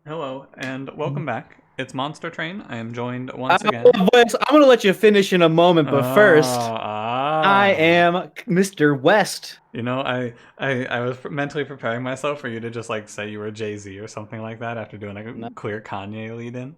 Hello, and welcome back. It's Monster Train. I am joined Uh, once again. Voice, I'm gonna let you finish in a moment, but first, I Ah. am Mr. West. I was mentally preparing myself for you to just like say you were Jay-Z or something like that after doing like a No. clear Kanye lead in.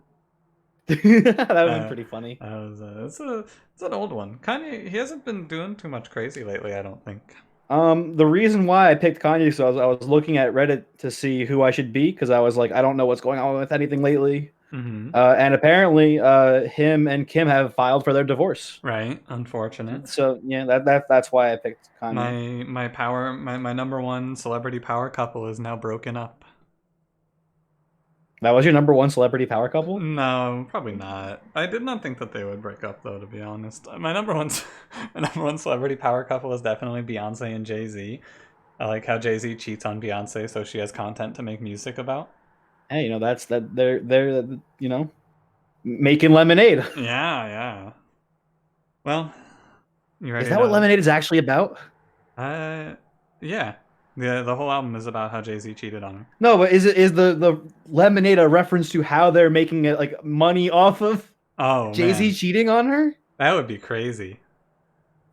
That would have been Uh, pretty funny. it's an old one. Kanye, he hasn't been doing too much crazy lately, I don't think. The reason why I picked Kanye is I was looking at Reddit to see who I should be because I was like, I don't know what's going on with anything lately. Mm-hmm. And apparently, him and Kim have filed for their divorce. Right. Unfortunate. So yeah, that's why I picked Kanye. My number one celebrity power couple is now broken up. That was your number one celebrity power couple. No, probably not. I did not think that they would break up, though. To be honest, my number one, my number one celebrity power couple is definitely Beyonce and Jay Z. I like how Jay Z cheats on Beyonce, so she has content to make music about. Hey, that's that they're making lemonade. Yeah, yeah. Well, you Is ready that what to? lemonade is actually about? Uh, yeah. The whole album is about how Jay Z cheated on her. No, but is the lemonade a reference to how they're making it like money off of Oh Jay-Z man, cheating on her? that would be crazy.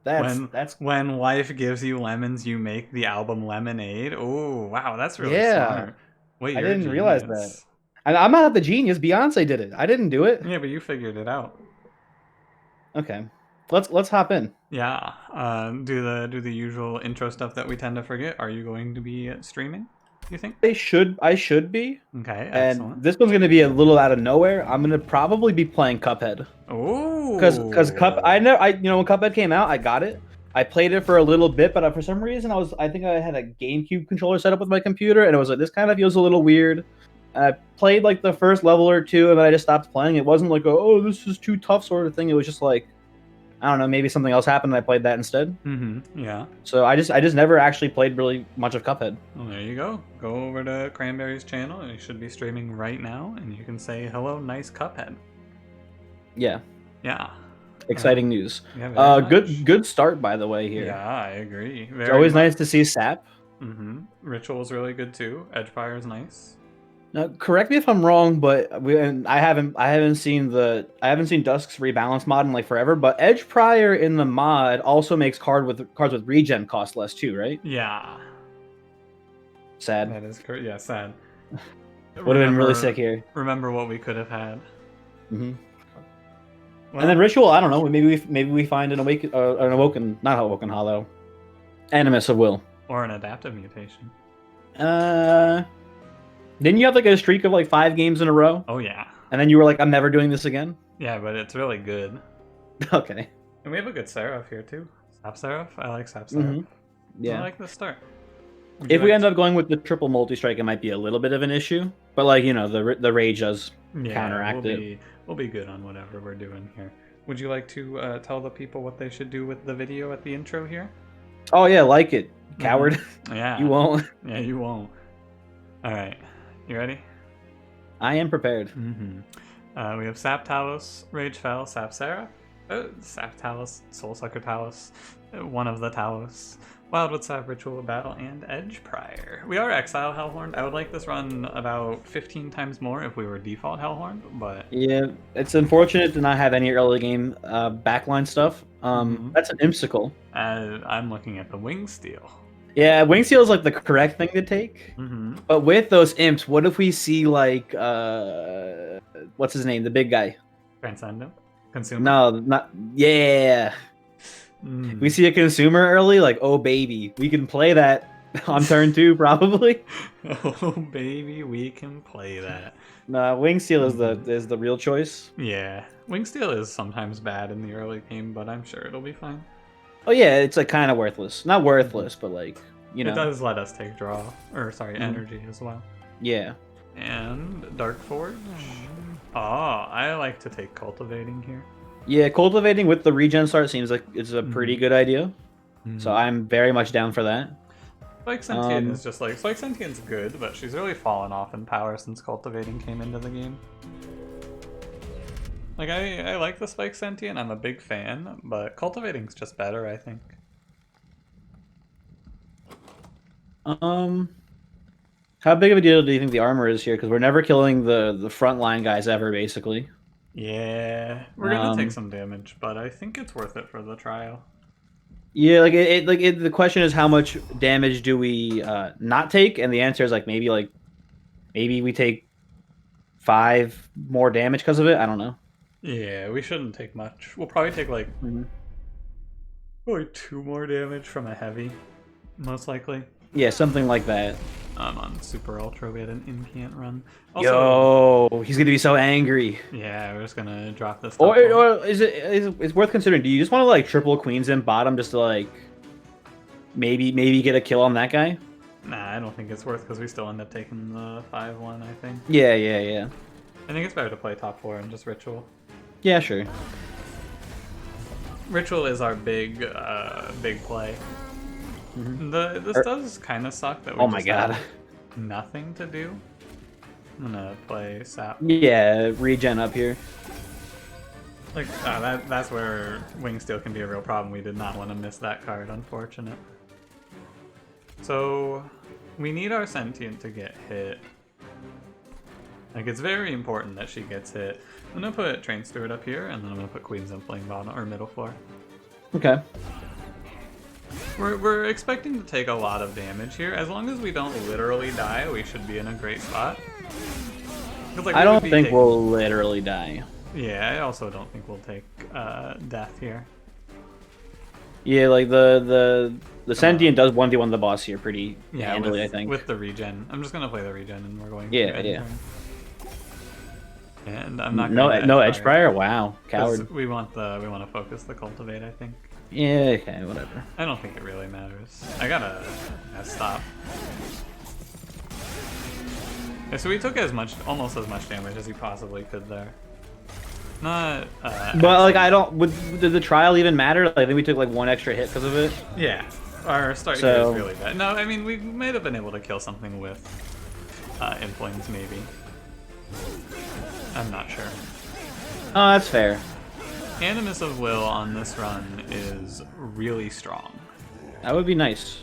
That's When that's when life gives you lemons, you make the album Lemonade. Oh wow, that's really yeah. smart. Wait, I you're a didn't realize that. genius. I'm not the genius. Beyonce did it. I didn't do it. Yeah, but you figured it out. Okay. Let's hop in. Yeah. Do the usual intro stuff that we tend to forget. Are you going to be streaming? You think? I should be. Okay, And excellent. this one's gonna be a little out of nowhere. I'm gonna probably be playing Cuphead. Cause I Oh. know when Cuphead came out, I got it. I played it for a little bit, but for some reason I think I had a GameCube controller set up with my computer, and it was like this kind of feels a little weird. I played like the first level or two, and then I just stopped playing. It wasn't like oh this is too tough sort of thing. It was just like I don't know, maybe something else happened, and I played that instead. Mm-hmm. Yeah. So I just never actually played really much of Cuphead. Well, there you go. Go over to Cranberry's channel, and he should be streaming right now, and you can say hello, nice Cuphead. Yeah, Yeah. exciting news. Yeah, very much. Good start by the way here. Yeah, I agree. It's Very always much. nice to see Sap. Ritual's really good too. Edgefire's nice. Now, correct me if I'm wrong, but I haven't seen Dusk's rebalance mod in like forever. But Edge Prior in the mod also makes cards with regen cost less too, right? Yeah, Sad. that is correct. Yeah, sad. Would have been really sick Remember, here. remember what we could have had. hmm And then Well, Ritual, I don't know. Maybe we find an awoken, not awoken hollow, Animus of Will. or an adaptive mutation. Uh, didn't you have like a streak of like 5 games in a row, Oh yeah, and then you were like, I'm never doing this again? yeah, but it's really good. Okay. And we have a good Seraph here too. Sap Seraph. I like Sap Seraph. hmm I Yeah. like the start. Would you If we like end to... up going with the triple multi strike, it might be a little bit of an issue. But like the rage does Yeah, counteract it. we'll be good on whatever we're doing here. Would you like to tell the people what they should do with the video at the intro here? Oh yeah, like it, coward. You Yeah, won't. yeah, you won't. All right, you ready? I am prepared. We have Sap Talos, Rage Fell, Sap Seraph, Sap Talos, Soul Sucker Talos, one of the Talos, Wildwood Sap Ritual Battle, and Edge Prior. We are Exile Hellhorned. I would like this run about 15 times more if we were default Hellhorned, but Yeah, it's unfortunate to not have any early game backline stuff. mhm. That's an imsicle. I'm looking at the Wing Steel. Yeah, Wingsteel is like the correct thing to take. Mm-hmm. But with those imps, what if we see like what's his name, the big guy? Transcendent? Consumer? No, not yeah. We see a consumer early, like oh baby, we can play that on turn 2 probably. Oh, baby, we can play that. Nah, Wingsteel is the real choice. Yeah. Wing Steel is sometimes bad in the early game, but I'm sure it'll be fine. Oh yeah, it's like kind of worthless. Not worthless, but like It does let us take draw, or sorry, Mhm. energy as well. Yeah. And Dark Forge. Oh, I like to take Cultivating here. Yeah, cultivating with the regen start seems like it's a pretty good idea. So I'm very much down for that. Spike Sentient is just like Spike Sentient's good, but she's really fallen off in power since Cultivating came into the game. Like I like the Spike Sentient, I'm a big fan, but Cultivating's just better, I think. Um How big of a deal do you think the armor is here? Because we're never killing the frontline guys ever, basically. Yeah, we're gonna take some damage, but I think it's worth it for the trial. Yeah, the question is how much damage do we not take, and the answer is maybe we take 5 more damage because of it. I don't know. Yeah, we shouldn't take much. We'll probably take like Mm-hmm. probably 2 more damage from a heavy, most likely. Yeah, something like that. I'm on super ultra. We had an incant run. Also, Yo, he's gonna be so angry. yeah, we're just gonna drop this. Or it's worth considering? Do you just want to like triple queens in bottom just to like maybe get a kill on that guy? Nah, I don't think it's worth because we still end up taking the 5-1. I think. Yeah. I think it's better to play top 4 and just ritual. Yeah, sure. Ritual is our big play. This does kind of suck that we just have nothing to do. I'm gonna play sap. Yeah, regen up here. Like that's where Wingsteel can be a real problem. We did not want to miss that card, unfortunate. So we need our sentient to get hit. Like it's very important that she gets hit. I'm gonna put Train Steward up here, and then I'm gonna put Queens and Flame bottom or middle floor. Okay. We're expecting to take a lot of damage here. As long as we don't literally die, we should be in a great spot. Like, I don't think we'll literally die. Yeah, I also don't think we'll take death here. Yeah, like the sentient does 1v1 the boss here pretty handily, I think. With the regen. I'm just gonna play the regen and we're going Yeah. And I'm not gonna no edge prior? Wow. Coward. We want to focus the cultivate, I think. Yeah, okay, whatever. I don't think it really matters. I gotta stop. Yeah, so we took almost as much damage as he possibly could there. Not. But like, did the trial even matter? Like, I think we took like 1 extra hit because of it. Yeah, our start here is really bad. No, I mean we might have been able to kill something with inflames maybe. I'm not sure. Oh, that's fair. Animus of Will on this run is really strong. That would be nice.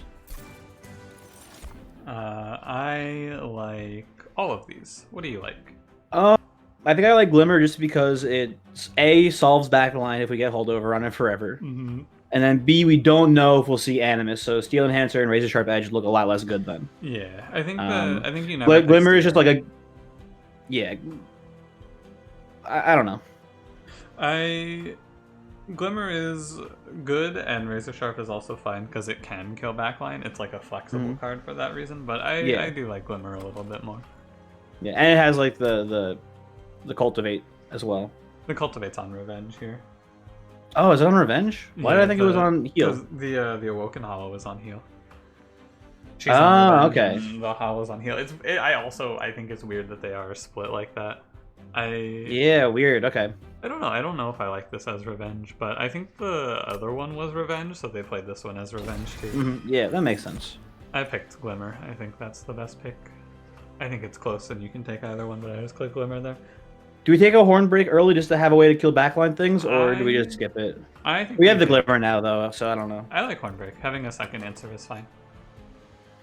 I like all of these. What do you like? I think I like Glimmer just because it solves backline if we get holdover on it forever. Mm-hmm. And then B, we don't know if we'll see Animus, so Steel Enhancer and Razor Sharp Edge look a lot less good then. Yeah, I think you know. Glimmer is just like a. Yeah. I don't know. Glimmer is good, and Razor Sharp is also fine because it can kill backline. It's like a flexible card for that reason, but I do like Glimmer a little bit more. Yeah, and it has like the Cultivate as well. The Cultivate's on Revenge here. Oh, is it on Revenge? Why did I think it was on Heal? Because the Awoken Hollow is on Heal. She's on Revenge, okay. The Hollow's on Heal. I think it's weird that they are split like that. Yeah, weird. Okay. I don't know. I don't know if I like this as Revenge, but I think the other one was Revenge, so they played this one as Revenge too. Mm-hmm. Yeah, that makes sense. I picked Glimmer. I think that's the best pick. I think it's close, and you can take either one, but I just click Glimmer there. Do we take a Horn Break early just to have a way to kill backline things, or do we just skip it? I think we have the Glimmer now, though, so I don't know. I like Horn Break. Having a second answer is fine.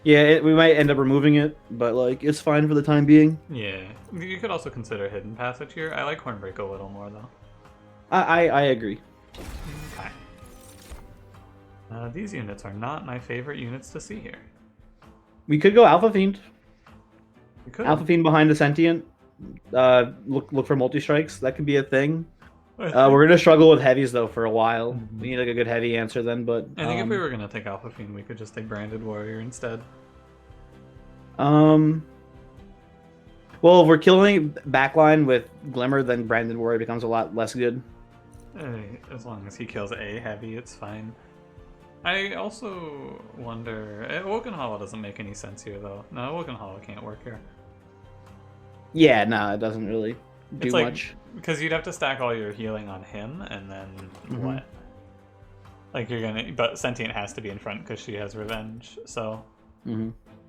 Yeah, we might end up removing it, but like it's fine for the time being. Yeah, you could also consider Hidden Passage here. I like Horn Break a little more, though. I agree. Okay. These units are not my favorite units to see here. We could go Alpha Fiend. We could. Alpha Fiend behind the Sentient. Look for multi-strikes. That could be a thing. We're gonna struggle with heavies though for a while. Mm-hmm. We need like a good heavy answer then, but I think if we were gonna take Alpha Fiend, we could just take Branded Warrior instead. Well, if we're killing backline with Glimmer, then Branded Warrior becomes a lot less good. As long as he kills a heavy, it's fine. I also wonder. Awoken Hollow doesn't make any sense here though. No, Awoken Hollow can't work here. Yeah, no, it doesn't really do much. Because you'd have to stack all your healing on him, and then what? Like but Sentient has to be in front because she has Revenge. So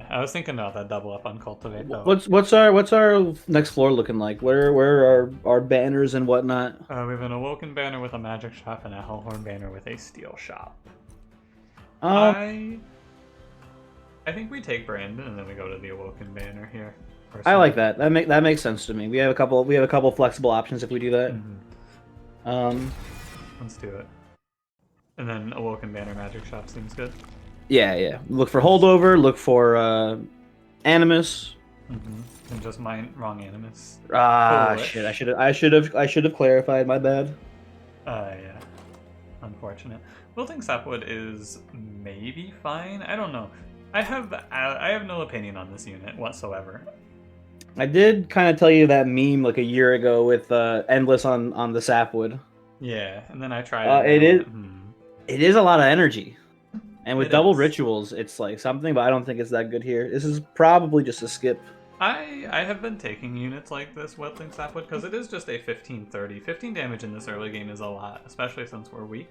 I was thinking about that double up on Cultivate though. What's our next floor looking like? Where are our banners and whatnot? We have an Awoken banner with a magic shop and a Hellhorned banner with a steel shop. I I think we take Brandon and then we go to the Awoken banner here. I like that. That makes sense to me. We have a couple flexible options if we do that. Let's do it. And then Awoken banner magic shop seems good. Yeah. Look for holdover. Look for Animus. And just wrong Animus. Shit! I should have clarified. My bad. Yeah. Unfortunate. Wilting Sapwood is maybe fine. I don't know. I have no opinion on this unit whatsoever. I did kind of tell you that meme like a year ago with Endless on the Sapwood. Yeah, and then I tried it is a lot of energy. And with It double is. rituals, it's like something, but I don't think it's that good here. This is probably just a skip. I have been taking units like this, Wilting Sapwood, because it is just a 15-30. 15 damage in this early game is a lot, especially since we're weak.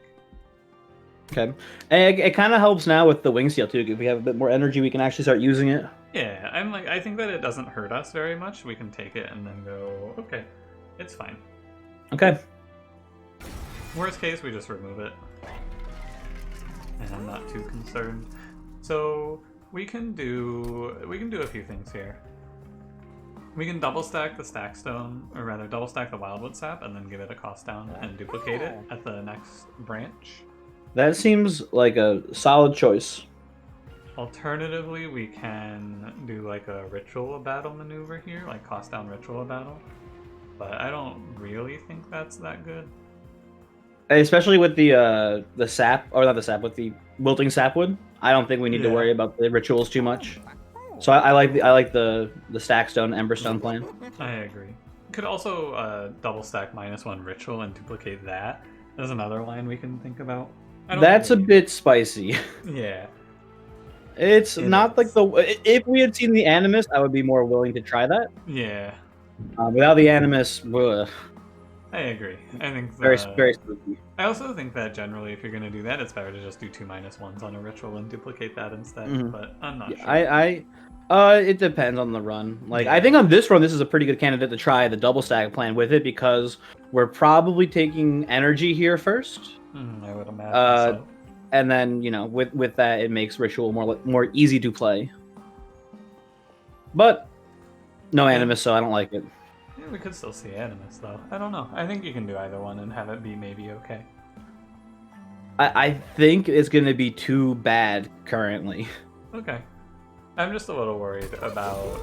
Okay. And it kind of helps now with the wing seal too. If we have a bit more energy, we can actually start using it. Yeah, I think that it doesn't hurt us very much. We can take it and then go, okay, it's fine. Okay. Worst case, we just remove it. And I'm not too concerned. So we can do a few things here. We can double stack the Stackstone, or rather double stack the Wildwood Sap, and then give it a cost down and duplicate it at the next branch. That seems like a solid choice. Alternatively, we can do like a ritual battle maneuver here, like cost down ritual battle. But I don't really think that's that good. Especially with the sap, or not the sap, with the wilting sapwood. I don't think we need to worry about the rituals too much. So I like the Stackstone Emberstone plan. I agree. Could also double stack -1 ritual and duplicate that. There's another line we can think about. That's a bit spicy. Yeah. It's not like if we had seen the Animus, I would be more willing to try that. Yeah. Without the Animus, I agree. I think very spooky. I also think that generally, if you're going to do that, it's better to just do 2 -1s on a ritual and duplicate that instead. But I'm not sure. It depends on the run. Like I think on this run, this is a pretty good candidate to try the double stack plan with it because we're probably taking energy here first. I would imagine so. And then with that, it makes ritual more easy to play. But no Animus, so I don't like it. Yeah, we could still see Animus though. I don't know. I think you can do either one and have it be maybe okay. I think it's going to be too bad currently. Okay. I'm just a little worried about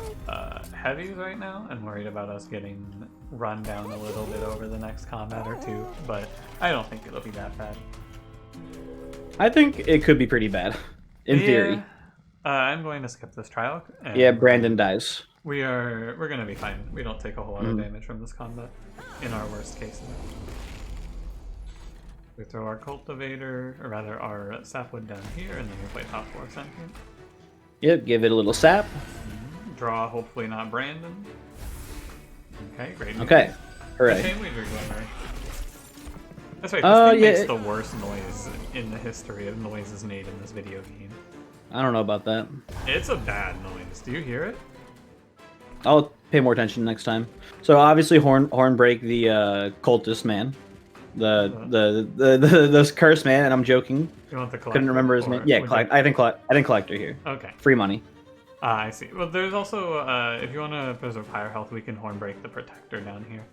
heavies right now and worried about us getting run down a little bit over the next combat or two, but I don't think it'll be that bad. I think it could be pretty bad, in theory. I'm going to skip this trial. Yeah, Brandon dies. We're gonna be fine. We don't take a whole lot of damage from this combat, in our worst case. We throw our Cultivator, or rather our Sapwood down here, and then we play top 4 sentient. Yep, give it a little sap. Draw, hopefully not Brandon. Okay, great. Okay, hooray. That's right, this thing makes the worst noise in the history of noises made in this video game. I don't know about that. It's a bad noise. Do you hear it? I'll pay more attention next time. So obviously Hornbreak the cultist man. The cursed man, and I'm joking. You want the collector? Couldn't remember his name. Yeah, I think collector here. Okay. Free money. I see. Well, there's also if you want to preserve higher health, we can Hornbreak the protector down here.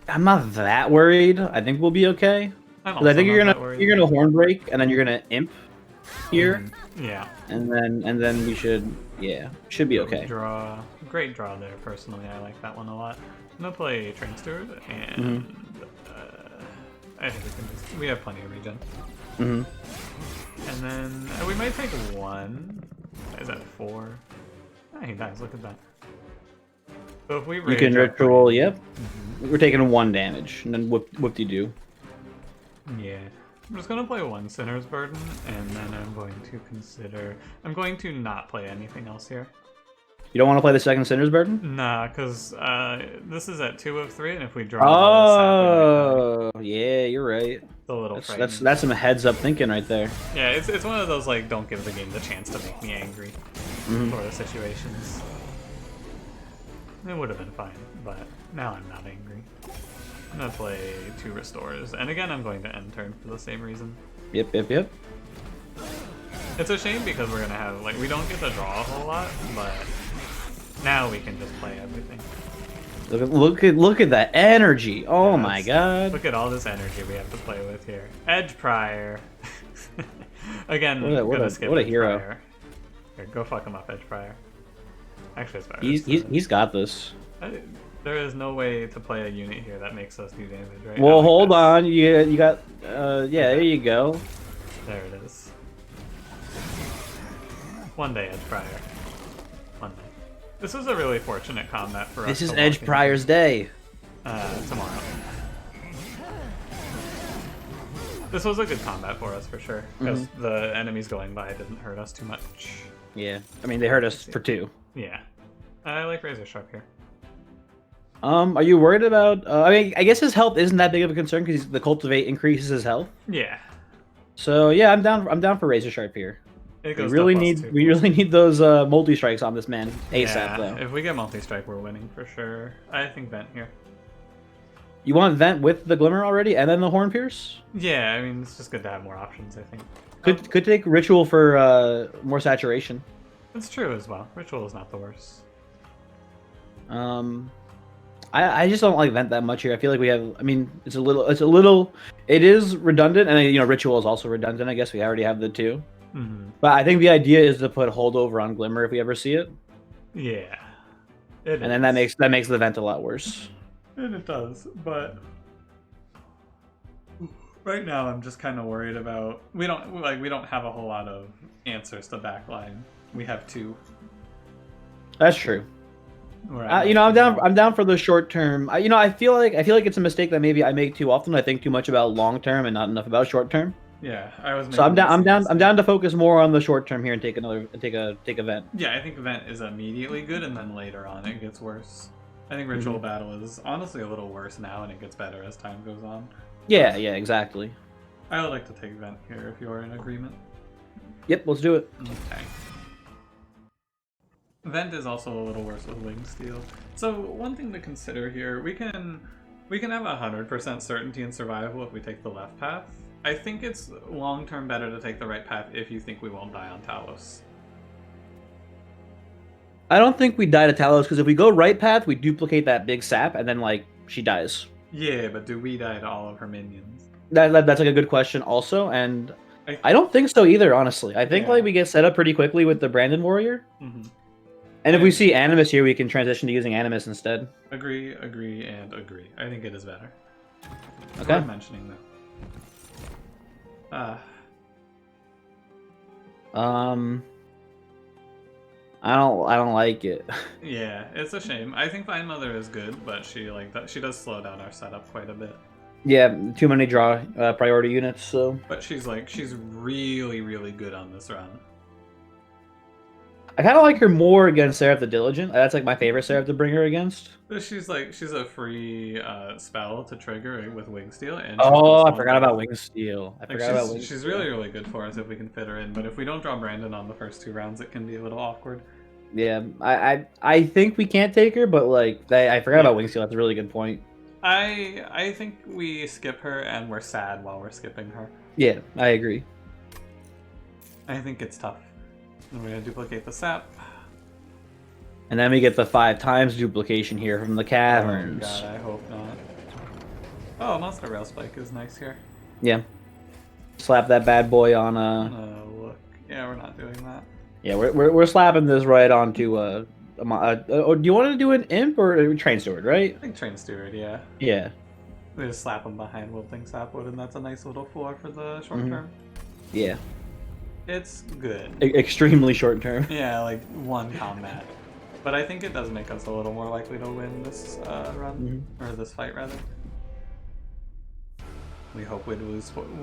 I'm not that worried. I think we'll be okay. I think you're gonna Hornbreak, and then you're gonna imp here. Yeah. And then we should be okay. Great draw there. Personally, I like that one a lot. I'm gonna play Train Steward, and I think we have plenty of regen. And then we might take 1. Is that 4? Oh, he dies. Look at that. So if we you can ritual, yep. We're taking 1 damage, and then whoop-de-doo. Yeah. I'm just going to play 1 Sinner's Burden, and then I'm going to not play anything else here. You don't want to play the second Sinner's Burden? Nah, because this is at 2 of 3, and if we draw yeah, you're right. It's a little that's some heads-up thinking right there. Yeah, it's one of those, like, don't give the game the chance to make me angry sort of situations. It would have been fine, but now I'm not angry. I'm going to play 2 Restores, and again I'm going to end turn for the same reason. Yep. It's a shame because we're gonna have, like, we don't get to draw a whole lot, but now we can just play everything. Look at that energy! Oh Yeah, my god! Look at all this energy we have to play with here. Edge Prior. Again, What a Edge hero! Prior. Here, go fuck him up, Edge Prior. Actually, it's better. He's got this. There is no way to play a unit here that makes us do damage, right? Well, like hold this. on. You got. Yeah, there you go. There it is. One day, Edge Prior. One day. This was a really fortunate combat for us. This is Edge Prior's day. Tomorrow. This was a good combat for us for sure, because the enemies going by didn't hurt us too much. Yeah, I mean they hurt us for 2. Yeah, I like Razor Sharp here. Are you worried about? I mean, I guess his health isn't that big of a concern because the Cultivate increases his health. Yeah. So yeah, I'm down for Razor Sharp here. We really need those multi strikes on this man ASAP yeah, though. If we get multi strike, we're winning for sure. I think Vent here. You want Vent with the Glimmer already, and then the Horn Pierce? Yeah, I mean it's just good to have more options. I think. Could take Ritual for more saturation. That's true as well. Ritual is not the worst. I just don't like Vent that much here. I feel like we have. I mean, it is redundant, and Ritual is also redundant. I guess we already have the 2. But I think the idea is to put Holdover on Glimmer if we ever see it. Yeah. Then that makes the Vent a lot worse. And it does, but right now I'm just kind of worried about we don't have a whole lot of answers to backline. We have 2. That's true. Right. I'm down for the short term. I feel like it's a mistake that maybe I make too often. I think too much about long term and not enough about short term. Yeah, I was. So I'm down to focus more on the short term here and take a Vent. Yeah, I think Vent is immediately good, and then later on it gets worse. I think Ritual Battle is honestly a little worse now, and it gets better as time goes on. Yeah, exactly. I would like to take Vent here if you're in agreement. Yep, let's do it. Okay. Vent is also a little worse with Wing Steel. So one thing to consider here, we can have 100% certainty in survival if we take the left path. I think it's long-term better to take the right path if you think we won't die on Talos. I don't think we die to Talos because if we go right path, we duplicate that big sap and then she dies. Yeah, but do we die to all of her minions? That's a good question also, and I don't think so either, honestly. I think we get set up pretty quickly with the Brandon Warrior. And if we see Animus here, we can transition to using Animus instead. Agree, and agree. I think it is better. Okay. Worth mentioning though. I don't like it. Yeah, it's a shame. I think Vine Mother is good, but she does slow down our setup quite a bit. Yeah, too many draw priority units, so. But she's really, really good on this run. I kind of like her more against Seraph the Diligent. That's my favorite Seraph to bring her against. She's a free spell to trigger with Wing Steel. And I forgot about Wing Steel. She's really, really good for us if we can fit her in. But if we don't draw Brandon on the first 2 rounds, it can be a little awkward. Yeah, I think we can't take her, but I forgot about Wing Steel. That's a really good point. I think we skip her and we're sad while we're skipping her. Yeah, I agree. I think it's tough. And we're gonna duplicate the sap. And then we get the 5 times duplication here from the caverns. Oh god, I hope not. Oh, Monster Rail Spike is nice here. Yeah. Slap that bad boy on Oh look. Yeah, we're not doing that. Yeah, we're slapping this right onto do you want to do an imp or a train steward, right? I think train steward, yeah. Yeah. We just slap him behind Wilting Sapwood, and that's a nice little floor for the short term. Yeah. It's good. Extremely short term. Yeah, 1 combat. But I think it does make us a little more likely to win this run, or this fight rather. We hope we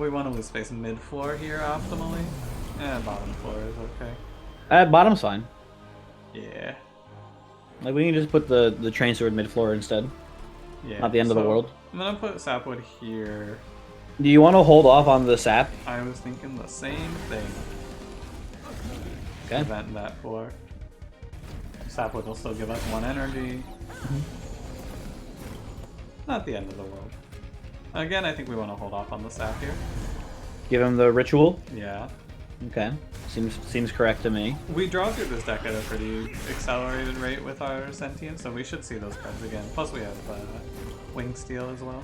want to lose space mid floor here optimally. Bottom floor is okay. Bottom's fine. Yeah. We can just put the train sword mid floor instead. Yeah. Not the end of the world. I'm gonna put Sapwood here. Do you want to hold off on the sap? I was thinking the same thing. Okay. Prevent that floor. Sapwood will still give us 1 energy. Not the end of the world. Again, I think we want to hold off on the sap here. Give him the ritual? Yeah. Okay, seems correct to me. We draw through this deck at a pretty accelerated rate with our Sentient, so we should see those cards again. Plus we have Wing Steel as well.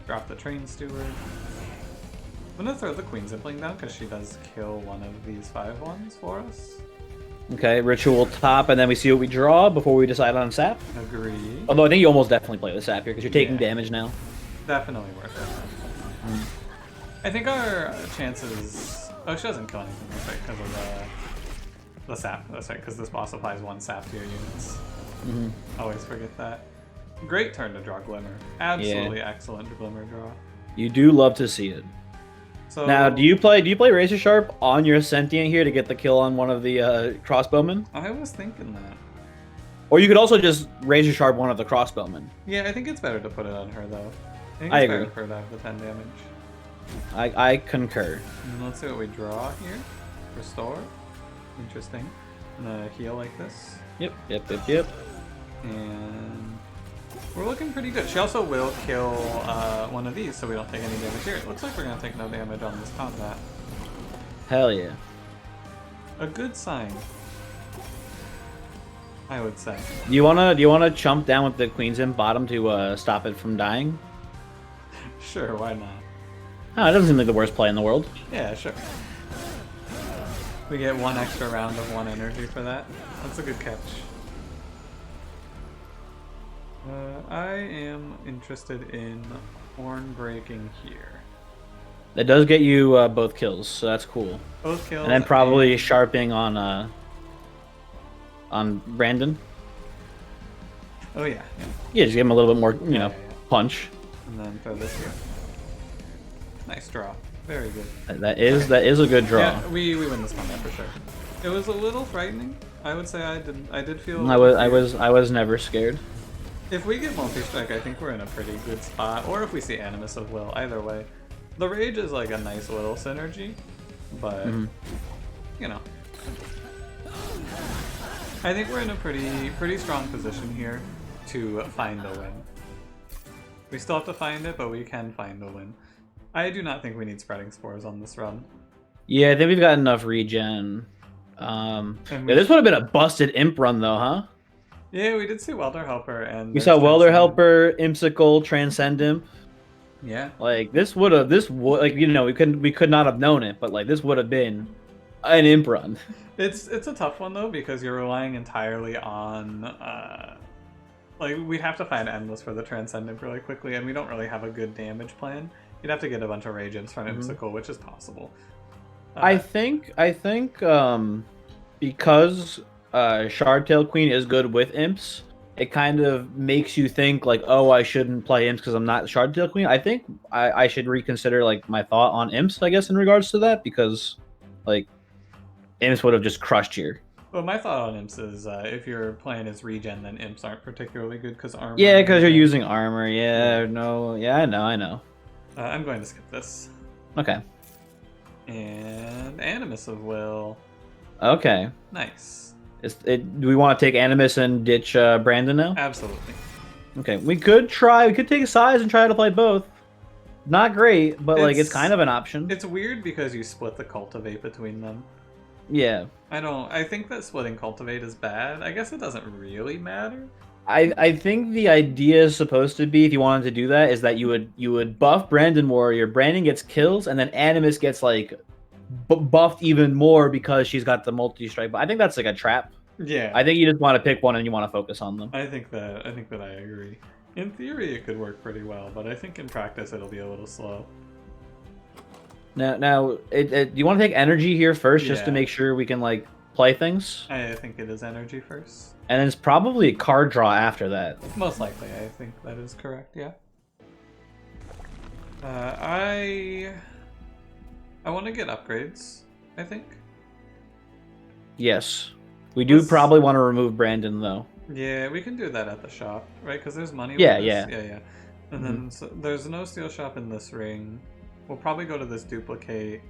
Drop the Train Steward. I'm gonna throw the Queen Zipling down because she does kill one of these 5/1s for us. Okay, ritual top, and then we see what we draw before we decide on sap. Agree. Although I think you almost definitely play the sap here because you're taking damage now. Definitely worth it. I think our chances... Oh, she doesn't kill anything, that's right, because of the sap. That's right, because this boss applies 1 sap to your units. Always forget that. Great turn to draw Glimmer. Absolutely excellent Glimmer draw. You do love to see it. So Now, do you play Razor Sharp on your Sentient here to get the kill on one of the crossbowmen? I was thinking that. Or you could also just Razor Sharp one of the crossbowmen. Yeah, I think it's better to put it on her, though. I think I it's agree. better for her to have the 10 damage. I concur. And let's see what we draw here. Restore. Interesting. I'm gonna heal like this. Yep. And we're looking pretty good. She also will kill one of these so we don't take any damage here. It looks like we're gonna take no damage on this combat. Hell yeah. A good sign, I would say. Do you wanna chump down with the Queen's in bottom to stop it from dying? Sure, why not? Oh, it doesn't seem like the worst play in the world. Yeah, sure. We get 1 extra round of 1 energy for that. That's a good catch. I am interested in horn breaking here. It does get you both kills, so that's cool. Both kills. And then probably sharping on Brandon. Oh yeah. Yeah, just give him a little bit more, you know, yeah. punch. And then throw this here. Nice draw. Very good. That is a good draw. Yeah, we win this combat for sure. It was a little frightening. I would say I did feel. I was never scared. If we get multi-strike, I think we're in a pretty good spot. Or if we see Animus of Will, either way. The Rage is like a nice little synergy, but you know. I think we're in a pretty strong position here to find a win. We still have to find it, but we can find a win. I do not think we need Spreading Spores on this run. Yeah, I think we've got enough regen. This would have been a busted imp run though, huh? Yeah, we did see Welder Helper and we saw Welder Helper, Impsicle, Transcend Imp. Yeah. Like this would like, you know, we could not have known it, but like this would have been an imp run. It's a tough one though because you're relying entirely on like we'd have to find Endless for the Transcendent really quickly, and we don't really have a good damage plan. You'd have to get a bunch of Rage Imps from Impsicle, which is possible. I think because Shardtail Queen is good with imps, it kind of makes you think like, oh, I shouldn't play imps because I'm not Shardtail Queen. I think I should reconsider like my thought on imps, I guess, in regards to that, because like imps would have just crushed here. Well, my thought on imps is if you're playing as regen, then imps aren't particularly good because armor. Yeah, because you're using armor. Yeah, no, yeah, I know. I'm going to skip this. Okay. And Animus of Will. Okay. Nice. Do we want to take Animus and ditch Brandon now? Absolutely. Okay, we could take a size and try to play both. Not great, but like it's kind of an option. It's weird because you split the Cultivate between them. Yeah. I think that splitting Cultivate is bad. I guess it doesn't really matter. I think the idea is supposed to be, if you wanted to do that, is that you would buff Brandon Warrior, Brandon gets kills, and then Animus gets like buffed even more because she's got the multi-strike. But I think that's like a trap. Yeah. I think you just want to pick one and you want to focus on them. I think that I agree. In theory, it could work pretty well, but I think in practice it'll be a little slow. Now, do you want to take energy here first, just to make sure we can like play things? I think it is energy first. And then it's probably a card draw after that. Most likely, I think that is correct, yeah. I want to get upgrades, I think. Yes. We do probably want to remove Brandon, though. Yeah, we can do that at the shop, right? Because there's money. Yeah. And then so there's no steel shop in this ring. We'll probably go to this duplicate.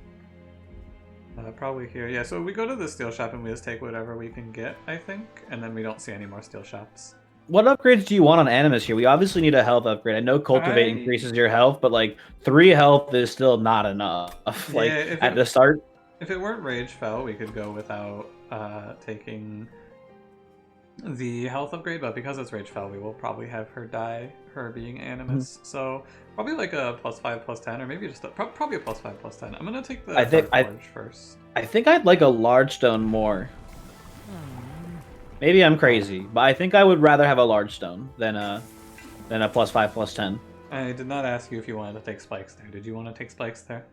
Probably here. Yeah, so we go to the steel shop and we just take whatever we can get, I think. And then we don't see any more steel shops. What upgrades do you want on Animus here? We obviously need a health upgrade. I know Cultivate increases your health, but like 3 health is still not enough. Yeah, Like at the start. If it weren't Rage Fell, we could go without taking the health upgrade, but because it's Rage Fell, we will probably have her die, her being Animus. So probably like a +5, +10, or maybe just probably a +5, +10. I'm gonna take the Forge first. I think I'd like a large stone more. Maybe I'm crazy, but I think I would rather have a large stone than a +5, +10. I did not ask you if you wanted to take spikes there. Did you want to take spikes there?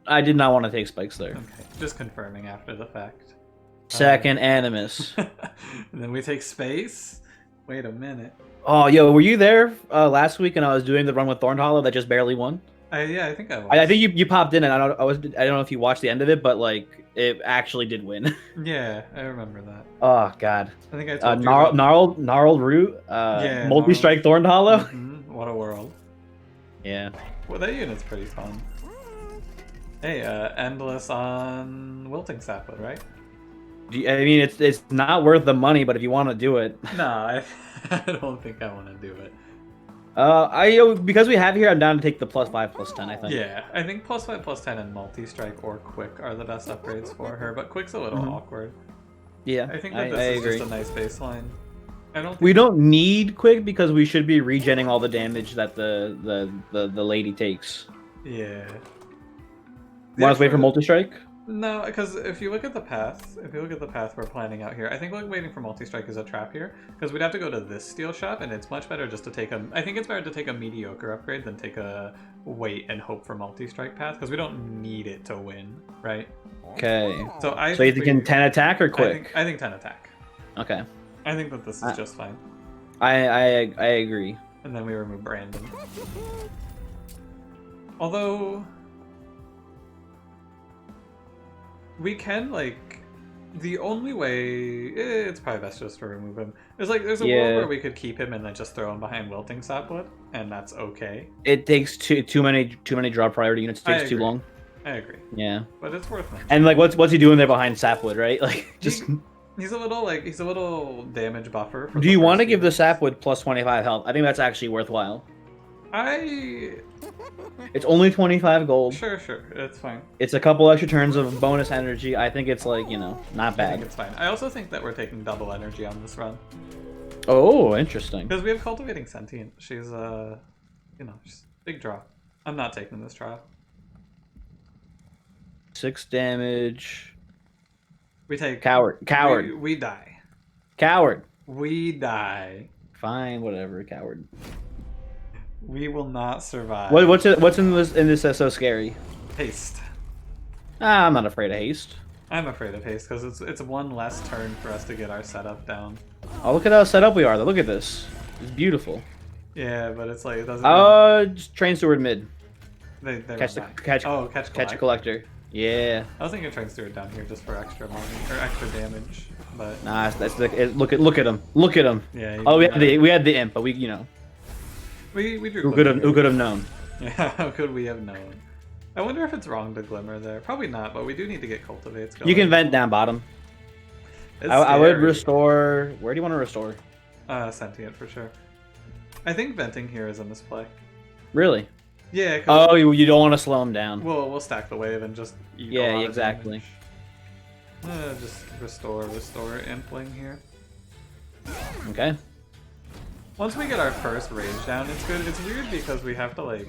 I did not want to take spikes there. Okay, just confirming after the fact. Second Animus. And then we take space? Wait a minute. Oh, yo, were you there last week and I was doing the run with Thorn Hollow that just barely won? Yeah, I think I was. I think you popped in and I don't know if you watched the end of it, but like it actually did win. Yeah, I remember that. Oh god. I think I told you. Gnarled Root. Yeah, multi-strike Thorn Hollow. Mm-hmm. What a world. Yeah. Well, that unit's pretty fun. Hey, endless on Wilting Sapwood, right? I mean, it's not worth the money, but if you want to do it. No, I don't think I want to do it. Because we have here, I'm down to take the +5, +10. I think. Yeah, I think +5, +10, and multi-strike or quick are the best upgrades for her, but quick's a little awkward. Yeah, I think that this is just a nice baseline. We don't need quick because we should be regenning all the damage that the lady takes. Yeah. Want us to wait for multi-strike? No, because if you look at the path, we're planning out here, I think waiting for multi-strike is a trap here, because we'd have to go to this steel shop, and it's much better just to take I think it's better to take a mediocre upgrade than take a wait and hope for multi-strike path, because we don't need it to win, right? Okay. So you thinking 10 attack or quick? I think 10 attack. Okay. I think that this is just fine. I agree. And then we remove Brandon. Although we can, like, the only way, it's probably best just to remove him. There's a world where we could keep him and then just throw him behind Wilting Sapwood, and that's okay. It takes too many draw priority units. It takes too long. I agree. Yeah. But it's worth it. And like, what's he doing there behind Sapwood, right? Like, just. He's a little damage buffer. Do you want to give the Sapwood +25 health? I think that's actually worthwhile. It's only 25 gold. Sure, it's fine. It's a couple extra turns of bonus energy. I think it's like, not bad. I think it's fine. I also think that we're taking double energy on this run. Oh, interesting. Because we have Cultivating Sentient. She's she's big draw. I'm not taking this trial. 6 damage. We take coward. We die. Coward. We die. Fine, whatever, coward. We will not survive. What's in this that's so scary? Haste. I'm not afraid of haste. I'm afraid of haste because it's one less turn for us to get our setup down. Oh, look at how set up we are though. Look at this. It's beautiful. Yeah, but it's like it doesn't. Just train steward mid. They catch a collector. Yeah. I was thinking train steward down here just for extra money or extra damage, but nah, look at him. Look at him. Yeah. Oh, we had the imp, but we drew. Who could have known? Yeah, how could we have known? I wonder if it's wrong to glimmer there. Probably not, but we do need to get cultivates going. You can vent down bottom. I would restore. Where do you want to restore? Sentient for sure. I think venting here is a misplay. Really? Yeah. Oh, you don't want to slow him down. We'll stack the wave and just eat yeah, exactly. Just restore impling here. Okay. Once we get our first rage down, it's good. It's weird because we have to like.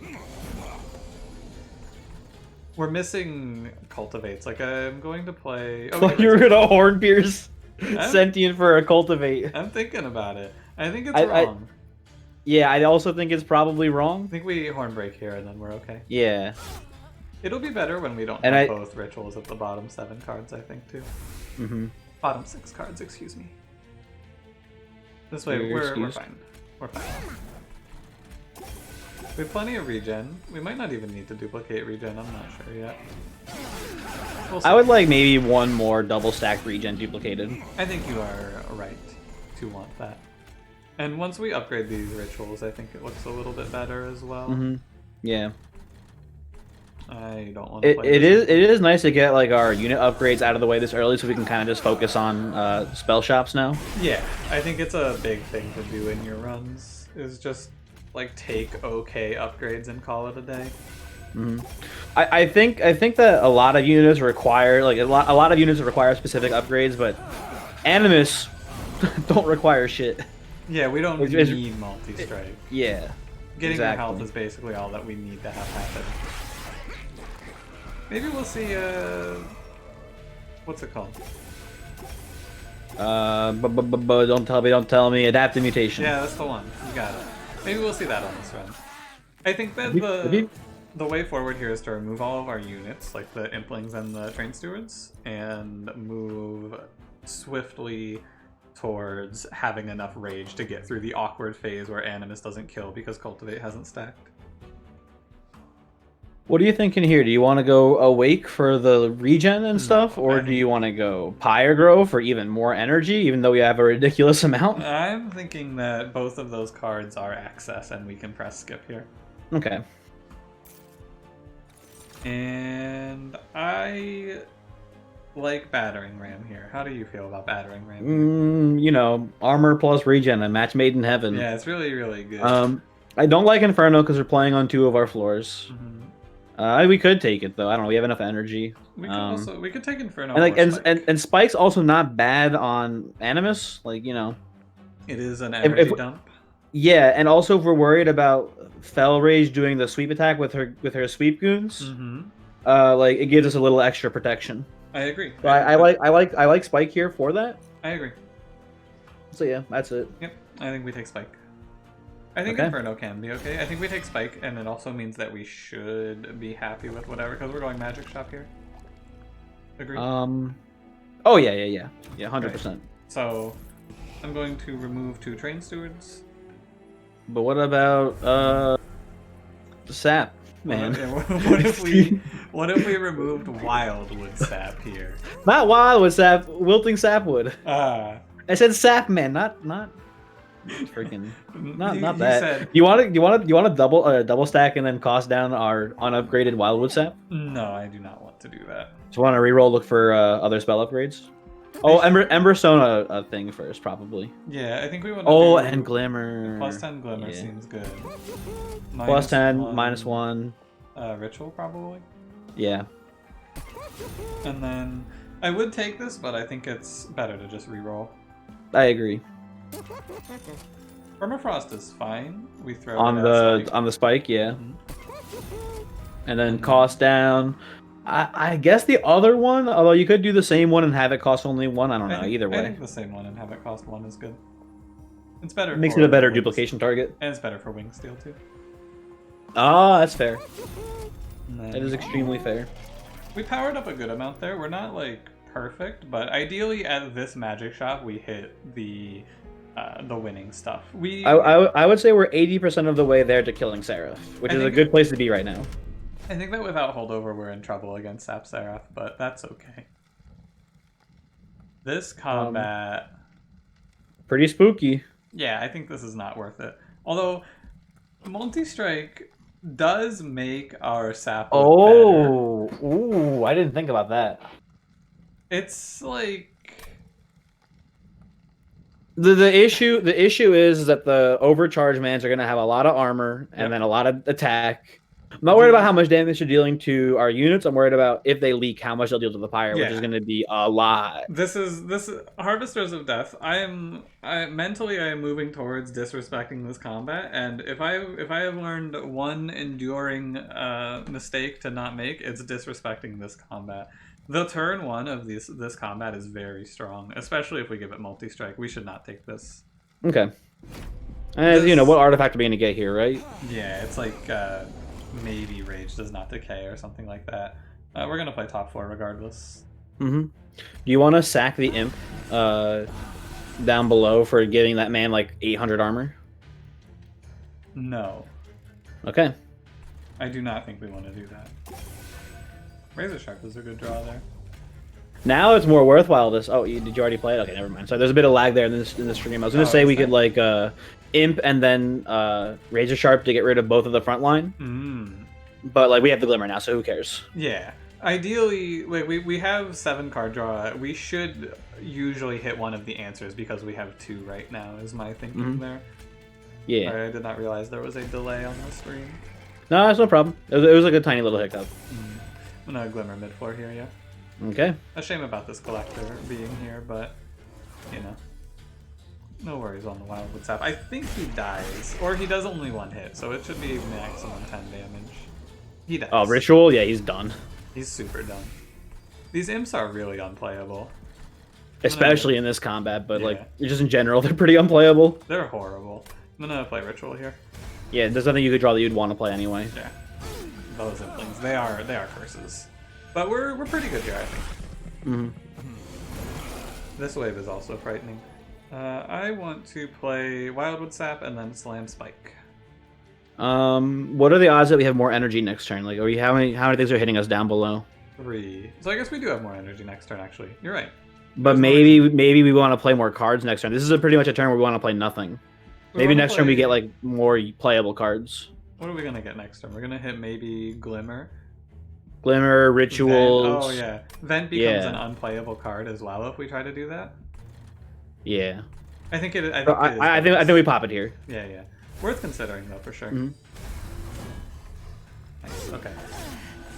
We're missing cultivates. Like I'm going to play. Oh, you're gonna horn pierce sentient for a cultivate. I'm thinking about it. I think it's wrong. Yeah, I also think it's probably wrong. I think we horn break here and then we're okay. Yeah. It'll be better when we don't have both rituals at the bottom 7 cards, I think, too. Mm-hmm. Bottom 6 cards, excuse me. This way, we're fine. We're fine. We have plenty of regen. We might not even need to duplicate regen, I'm not sure yet. I would like maybe one more double stack regen duplicated. I think you are right to want that. And once we upgrade these rituals, I think it looks a little bit better as well. Mm-hmm. Yeah. I don't want to play It this. is nice to get like our unit upgrades out of the way this early, so we can kind of just focus on spell shops now. Yeah, I think it's a big thing to do in your runs, is just like take okay upgrades and call it a day. I think that a lot of units require like a lot of units require specific upgrades, but Animus don't require shit. Yeah, we don't need multi-strike. Yeah. Getting exactly. your health is basically all that we need to have happen. Maybe we'll see, what's it called? Don't tell me. Adaptive mutation. Yeah, that's the one. You got it. Maybe we'll see that on this run. I think that the way forward here is to remove all of our units, like the Implings and the Train Stewards, and move swiftly towards having enough rage to get through the awkward phase where Animus doesn't kill because Cultivate hasn't stacked. What are you thinking here? Do you want to go Awake for the regen and stuff, or do you want to go Pyre Grow for even more energy, even though we have a ridiculous amount? I'm thinking that both of those cards are excess and we can press skip here. Okay. And I like Battering Ram here. How do you feel about Battering Ram? You know, armor plus regen, a match made in heaven. Yeah, it's really, really good. I don't like Inferno because we're playing on 2 of our floors. We could take it though. I don't know. We have enough energy. We could take Inferno. And Spike's also not bad on Animus. Like, you know, it is an energy dump. Yeah, and also if we're worried about Fel Rage doing the sweep attack with her sweep goons, like it gives us a little extra protection. I agree. So I like Spike here for that. I agree. So yeah, that's it. Yep, I think we take Spike. I think Inferno can be okay. I think we take Spike, and it also means that we should be happy with whatever, because we're going Magic Shop here. Agree? Oh yeah, 100%. So, I'm going to remove 2 Train Stewards. But what about the Sap, man? What if we removed Wildwood Sap here? Not Wildwood Sap, Wilting Sapwood. I said Sap, man, not freaking not that. Said, you want to double stack and then cost down our unupgraded Wildwood Sap? No, I do not want to do that. Do you want to reroll, look for other spell upgrades? Oh, Emberstone a thing first, probably. Yeah, I think we want to and Glimmer. Plus 10 Glimmer seems good. Plus 10, -1. Ritual, probably? Yeah. And then, I would take this, but I think it's better to just reroll. I agree. Permafrost is fine. We throw on the spike, yeah. And then cost down. I guess the other one, although you could do the same one and have it cost only 1. I don't know. Either way, I think the same one and have it cost 1 is good. It's better. It makes it a better duplication target, and it's better for wing steal too. Ah, that's fair. That is extremely fair. We powered up a good amount there. We're not like perfect, but ideally at this Magic Shop we hit the winning stuff. I would say we're 80% of the way there to killing Seraph, which is a good place to be right now. I think that without holdover we're in trouble against Sap Seraph, but that's okay. This combat... pretty spooky. Yeah, I think this is not worth it. Although, multi-strike does make our Sap better. Ooh, I didn't think about that. It's like... The issue is that the overcharge mans are going to have a lot of armor and then a lot of attack. I'm not worried about how much damage they're dealing to our units. I'm worried about if they leak, how much they'll deal to the pyre, which is going to be a lot. This is Harvesters of Death. I am moving towards disrespecting this combat, and if I have learned one enduring mistake to not make, it's disrespecting this combat. The turn 1 of this combat is very strong, especially if we give it multi-strike. We should not take this. Okay. And you know what artifact are we going to get here, right? Yeah, it's like maybe Rage does not decay or something like that. We're going to play top 4 regardless. Do you want to sack the Imp down below for giving that man like 800 armor? No. Okay. I do not think we want to do that. Razor Sharp is a good draw there. Now it's more worthwhile. Did you already play it? Okay, never mind. So there's a bit of lag there in the stream. I was going to say we could like Imp and then Razor Sharp to get rid of both of the front line. but like we have the Glimmer now, so who cares? Yeah. Ideally, we have 7 card draw. We should usually hit one of the answers because we have 2 right now, is my thinking there. Yeah. Sorry, I did not realize there was a delay on the screen. No, that's no problem. It was like a tiny little hiccup. I'm gonna Glimmer mid floor here, yeah. Okay. A shame about this collector being here, but, you know. No worries on the Wildwood Sap. I think he dies, or he does only 1 hit, so it should be maximum 10 damage. He dies. Oh, Ritual? Yeah, he's done. He's super done. These imps are really unplayable. Especially in this combat, but like just in general, they're pretty unplayable. They're horrible. I'm gonna play Ritual here. Yeah, there's nothing you could draw that you'd want to play anyway. Yeah. Those implings. They are curses. But we're pretty good here, I think. This wave is also frightening. I want to play Wildwood Sap and then Slam Spike. What are the odds that we have more energy next turn? Like, how many things are hitting us down below? 3. So I guess we do have more energy next turn, actually. You're right. But maybe we want to play more cards next turn. This is pretty much a turn where we want to play nothing. Maybe next turn we get like more playable cards. What are we gonna get next turn? We're gonna hit maybe Glimmer. Glimmer, Rituals. Vent. Oh yeah, Vent becomes an unplayable card as well if we try to do that. Yeah. I think it. I think we pop it here. Yeah, yeah. Worth considering though for sure. Nice. Okay.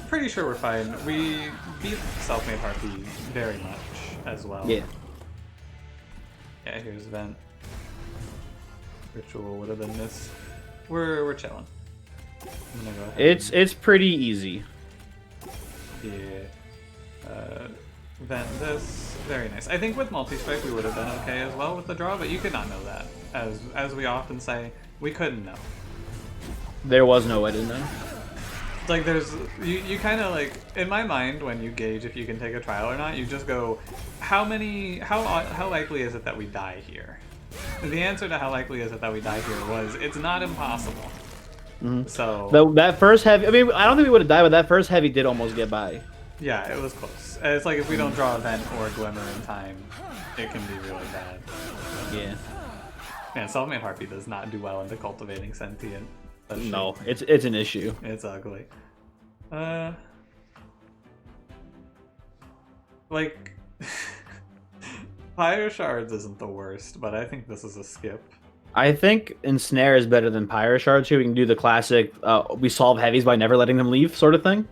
Pretty sure we're fine. We beat Self-Made Harpy very much as well. Yeah. Yeah. Here's Vent. Ritual would have been this. We're chilling. I'm gonna go ahead. It's pretty easy. Yeah. Vent this. Very nice. I think with multi-strike we would have been okay as well with the draw, but you could not know that. As we often say, we couldn't know. There was no way to know. Like there's you kind of like in my mind when you gauge if you can take a trial or not, you just go how likely is it that we die here? The answer to how likely is it that we die here was it's not impossible. So that first heavy, I mean, I don't think we would have died, but that first heavy did almost get by. Yeah, it was close. It's like if we don't draw a Vent or a Glimmer in time, it can be really bad. Yeah. Man, Self-Made Harpy does not do well into Cultivating Sentient. No, it's an issue. It's ugly. Like, Pyre Shards isn't the worst, but I think this is a skip. I think Ensnare is better than Pyre Shards here. We can do the classic, we solve heavies by never letting them leave sort of thing.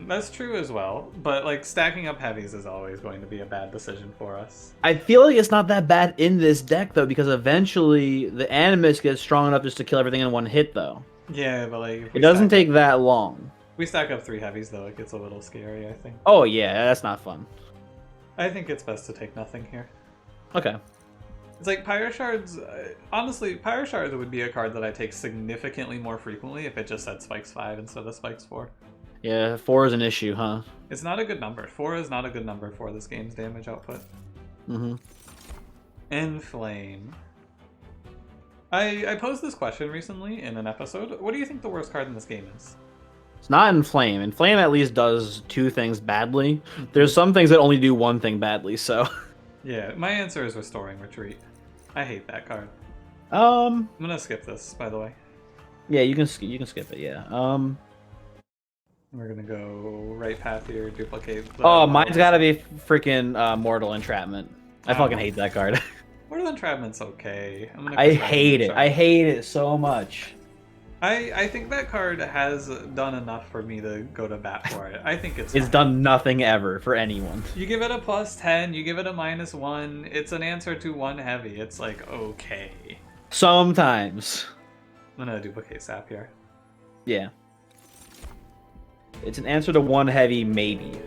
That's true as well, but like stacking up heavies is always going to be a bad decision for us. I feel like it's not that bad in this deck though, because eventually the Animus gets strong enough just to kill everything in one hit though. Yeah, but like... It doesn't take that long. We stack up 3 heavies though, it gets a little scary, I think. Oh yeah, that's not fun. I think it's best to take nothing here. Okay. It's like Pyre Shards, honestly, Pyre Shards would be a card that I take significantly more frequently if it just said Spikes 5 instead of Spikes 4. Yeah, 4 is an issue, huh? It's not a good number. 4 is not a good number for this game's damage output. Enflame. I posed this question recently in an episode. What do you think the worst card in this game is? It's not Enflame. Enflame at least does 2 things badly. There's some things that only do 1 thing badly, so... Yeah, my answer is Restoring Retreat. I hate that card. I'm gonna skip this, by the way. Yeah, you can skip it. Yeah. We're gonna go right path here, duplicate. Oh, mine's gotta be freaking Mortal Entrapment. I fucking hate that card. Mortal Entrapment's okay. I hate it. I hate it so much. I think that card has done enough for me to go to bat for it. I think it's done nothing ever for anyone. You give it a +10, you give it a -1. It's an answer to 1 heavy. It's like, okay. Sometimes. I'm gonna duplicate Sap here. Yeah. It's an answer to 1 heavy, maybe.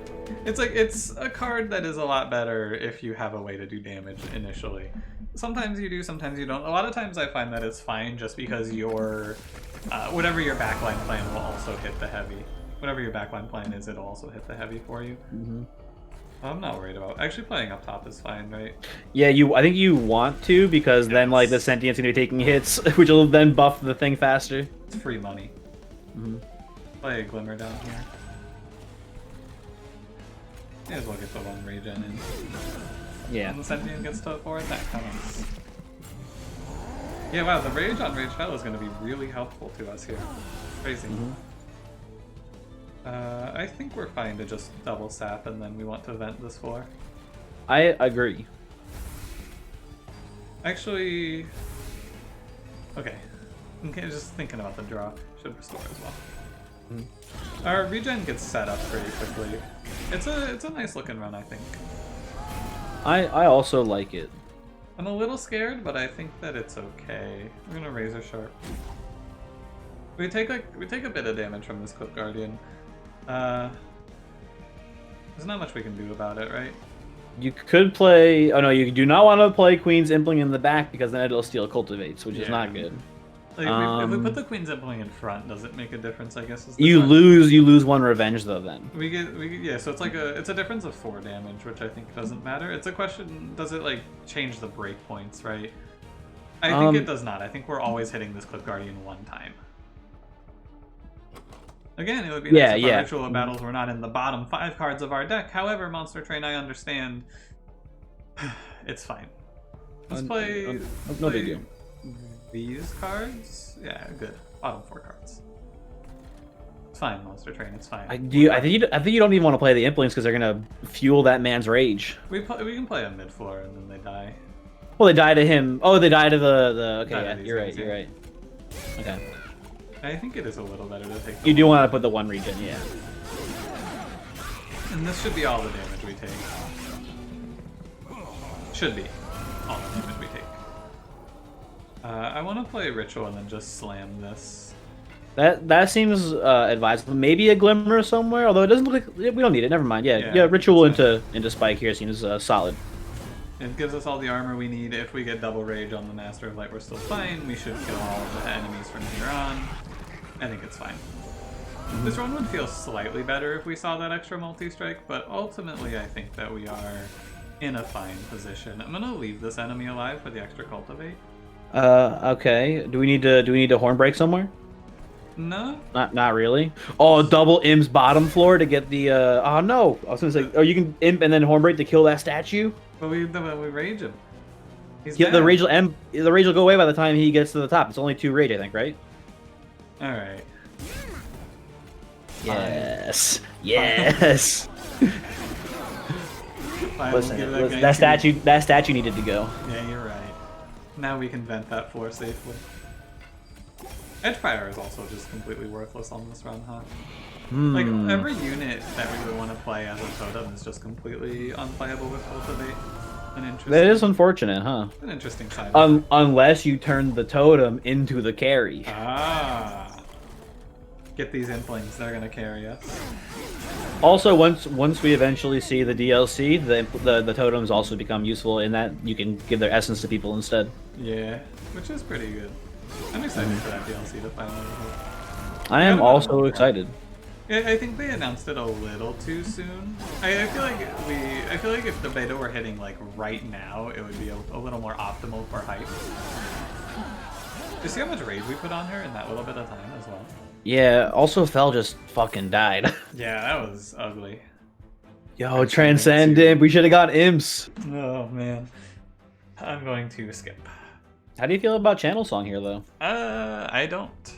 It's like, it's a card that is a lot better if you have a way to do damage initially. Sometimes you do, sometimes you don't. A lot of times I find that it's fine just because your... whatever your backline plan will also hit the heavy. Whatever your backline plan is, it'll also hit the heavy for you. I'm not worried about... Actually playing up top is fine, right? Yeah, I think you want to, because then like the Sentient's gonna be taking hits, which will then buff the thing faster. It's free money. Play a Glimmer down here. May as well get the 1 regen in. Yeah. And the Sentient gets to 4 attack. Nice. Yeah, wow, the Rage on Rage Fell is going to be really helpful to us here. Crazy. I think we're fine to just double sap and then we want to vent this floor. I agree. Actually, okay. Just thinking about the draw. Should restore as well. Our regen gets set up pretty quickly. It's a nice looking run, I think. I also like it. I'm a little scared, but I think that it's okay. We're gonna razor sharp. We take a bit of damage from this Clip Guardian. There's not much we can do about it, right? You could play. Oh no, you do not want to play Queen's Impling in the back because then it'll steal Cultivates, which is not good. Like, if we put the Queen's Impling in front, does it make a difference? I guess. Is the you question. lose one revenge though. Then we get yeah. So it's like it's a difference of 4 damage, which I think doesn't matter. It's a question. Does it like change the break points, right? I think it does not. I think we're always hitting this Clip Guardian 1 time. Again, it would be nice if our ritual battles were not in the bottom 5 cards of our deck. However, Monster Train, I understand. It's fine. Let's play. No big deal. These cards? Yeah, good. Bottom 4 cards. It's fine, Monster Train. It's fine. I think you don't even want to play the Implings because they're gonna fuel that man's rage. We can play a mid floor and then they die. Well, they die to him. Oh, they die to the. Okay, yeah, you're right. Okay. I think it is a little better to take. You do want to put the 1 regen, yeah. And this should be all the damage we take. Should be all the damage we take. I want to play Ritual and then just slam this. That seems advisable. Maybe a Glimmer somewhere, although it doesn't look like we don't need it. Never mind. Yeah. Ritual into Spike here seems solid. It gives us all the armor we need. If we get double rage on the Master of Light, we're still fine. We should kill all of the enemies from here on. I think it's fine. This run would feel slightly better if we saw that extra multi-strike, but ultimately I think that we are in a fine position. I'm gonna leave this enemy alive for the extra cultivate. Okay. Do we need to Hornbreak somewhere? No. Not really. Oh, double Im's bottom floor to get the oh no. I was gonna say, oh, you can Imp and then Hornbreak to kill that statue? But we rage him. He's the rage will go away by the time he gets to the top. It's only 2 rage, I think, right? Alright. Yes. Yes. Listen, that statue needed to go. Yeah, you're right. Now we can vent that floor safely. Edgefire is also just completely worthless on this run, huh? Like, every unit that we would want to play as a totem is just completely unplayable with Cultivate. That is unfortunate, huh? An interesting side. Unless you turn the totem into the carry. Ah. Get these Implings, they're gonna carry us. Also, once we eventually see the DLC, the totems also become useful in that you can give their essence to people instead. Yeah, which is pretty good. I'm excited for that DLC to finally hit. I am also excited. Yeah, I think they announced it a little too soon. I feel like if the beta were hitting like right now, it would be a little more optimal for hype. You see how much rage we put on her in that little bit of time as well? Yeah, also Fel just fucking died. Yeah, that was ugly. Yo, Transcendent, we should have got Imps. Oh man. I'm going to skip. How do you feel about Channel Song here though? I don't.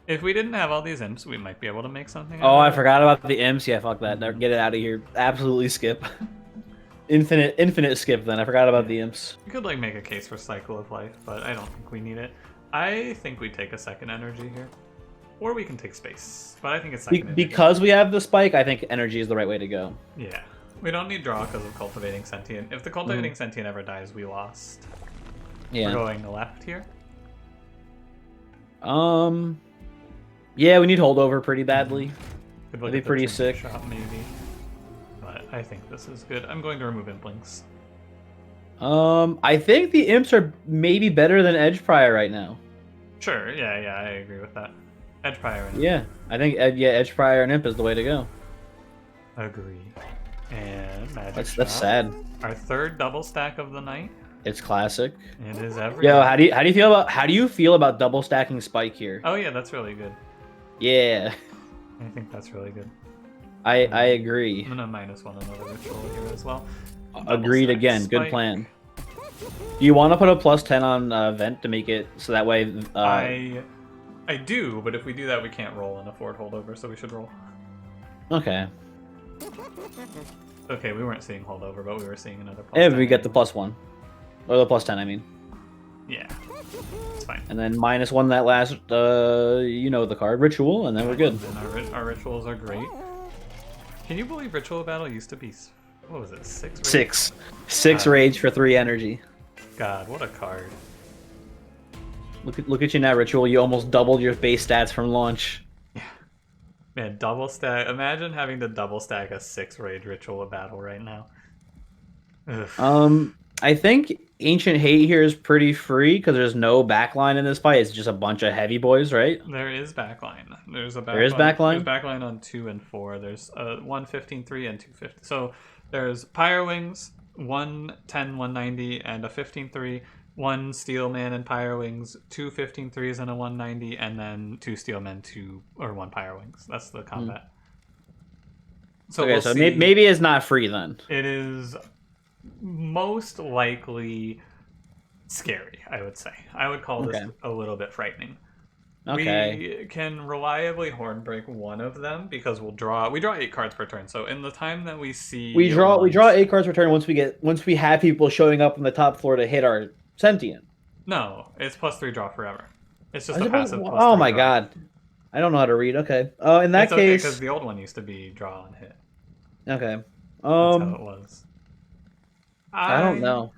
If we didn't have all these imps, we might be able to make something. Oh, I forgot about the imps. Yeah, fuck that. Get it out of here. Absolutely skip. Infinite skip then. I forgot about the imps. We could like make a case for Cycle of Life, but I don't think we need it. I think we take a second energy here. Or we can take space. But I think it's second because we have the spike, I think energy is the right way to go. Yeah. We don't need draw because of Cultivating Sentient. If the Cultivating Sentient ever dies, we lost. Yeah. We're going left here. Yeah, we need holdover pretty badly. Could be pretty sick. Shot, maybe. But I think this is good. I'm going to remove Implings. I think the imps are maybe better than Edge Prior right now. Sure, yeah, I agree with that. Edge Prior and Yeah, I think Edge Prior and Imp is the way to go. Agree. And Magic That's sad. Our third double stack of the night. It's classic. It is every. Yo, how do you feel about double stacking Spike here? Oh yeah, that's really good. Yeah. I think that's really good. I agree. I'm gonna -1 another ritual here as well. Agreed again. Spike. Good plan. Do you want to put a +10 on Vent to make it so that way? I do, but if we do that, we can't roll and afford holdover, so we should roll. Okay. Okay, we weren't seeing holdover, but we were seeing another plus If 10 we get the anyway. +1. Or the +10, I mean. Yeah, it's fine. And then -1 that last, you know the card, Ritual, and then we're good. And our rituals are great. Can you believe Ritual Battle used to be, what was it, 6 rage? 6. 6 rage for 3 energy. God, what a card. Look at you now, Ritual. You almost doubled your base stats from launch. Man, double stack. Imagine having to double stack a 6 rage Ritual Battle right now. Ugh. I think Ancient Hate here is pretty free because there's no backline in this fight. It's just a bunch of heavy boys, right? There is backline. There's a backline. There is backline? There's backline on 2 and 4. There's 115-3 and 250. So there's Pyre Wings, 110, 190, and a 15-3. 1 Steelman and Pyre Wings, 2 15-3s and a 190, and then 2 Steelmen, 1 Pyre Wings. That's the combat. So Okay, we'll so see. maybe it's not free then. It is most likely scary, I would say. I would call this a little bit frightening. Okay. We can reliably horn break one of them because we draw 8 cards per turn. So in the time that we see We draw 8 cards per turn once we have people showing up on the top floor to hit our sentient. No, it's +3 draw forever. It's just a passive +3 Oh my draw. god. I don't know how to read. Okay. In that It's okay, case, because the old one used to be draw and hit. okay. That's how it was. I don't know.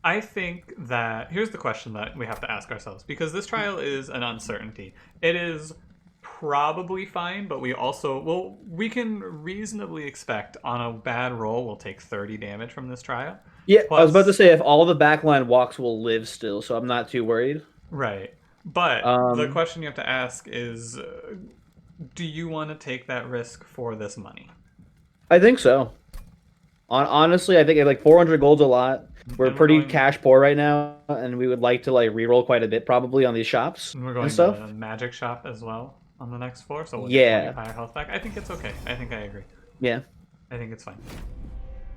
I think that here's the question that we have to ask ourselves, because this trial is an uncertainty. It is probably fine, but we can reasonably expect on a bad roll we'll take 30 damage from this trial. Yeah, I was about to say if all the backline walks will live still, so I'm not too worried. Right. But the question you have to ask is, do you want to take that risk for this money? I think so. Honestly, I think like 400 gold's a lot. We're pretty cash poor right now, and we would like to like reroll quite a bit probably on these shops And we're going and stuff. to Magic Shop as well on the next floor, so we'll Yeah. get 20 higher health back. I think it's okay. I think I agree. Yeah. I think it's fine.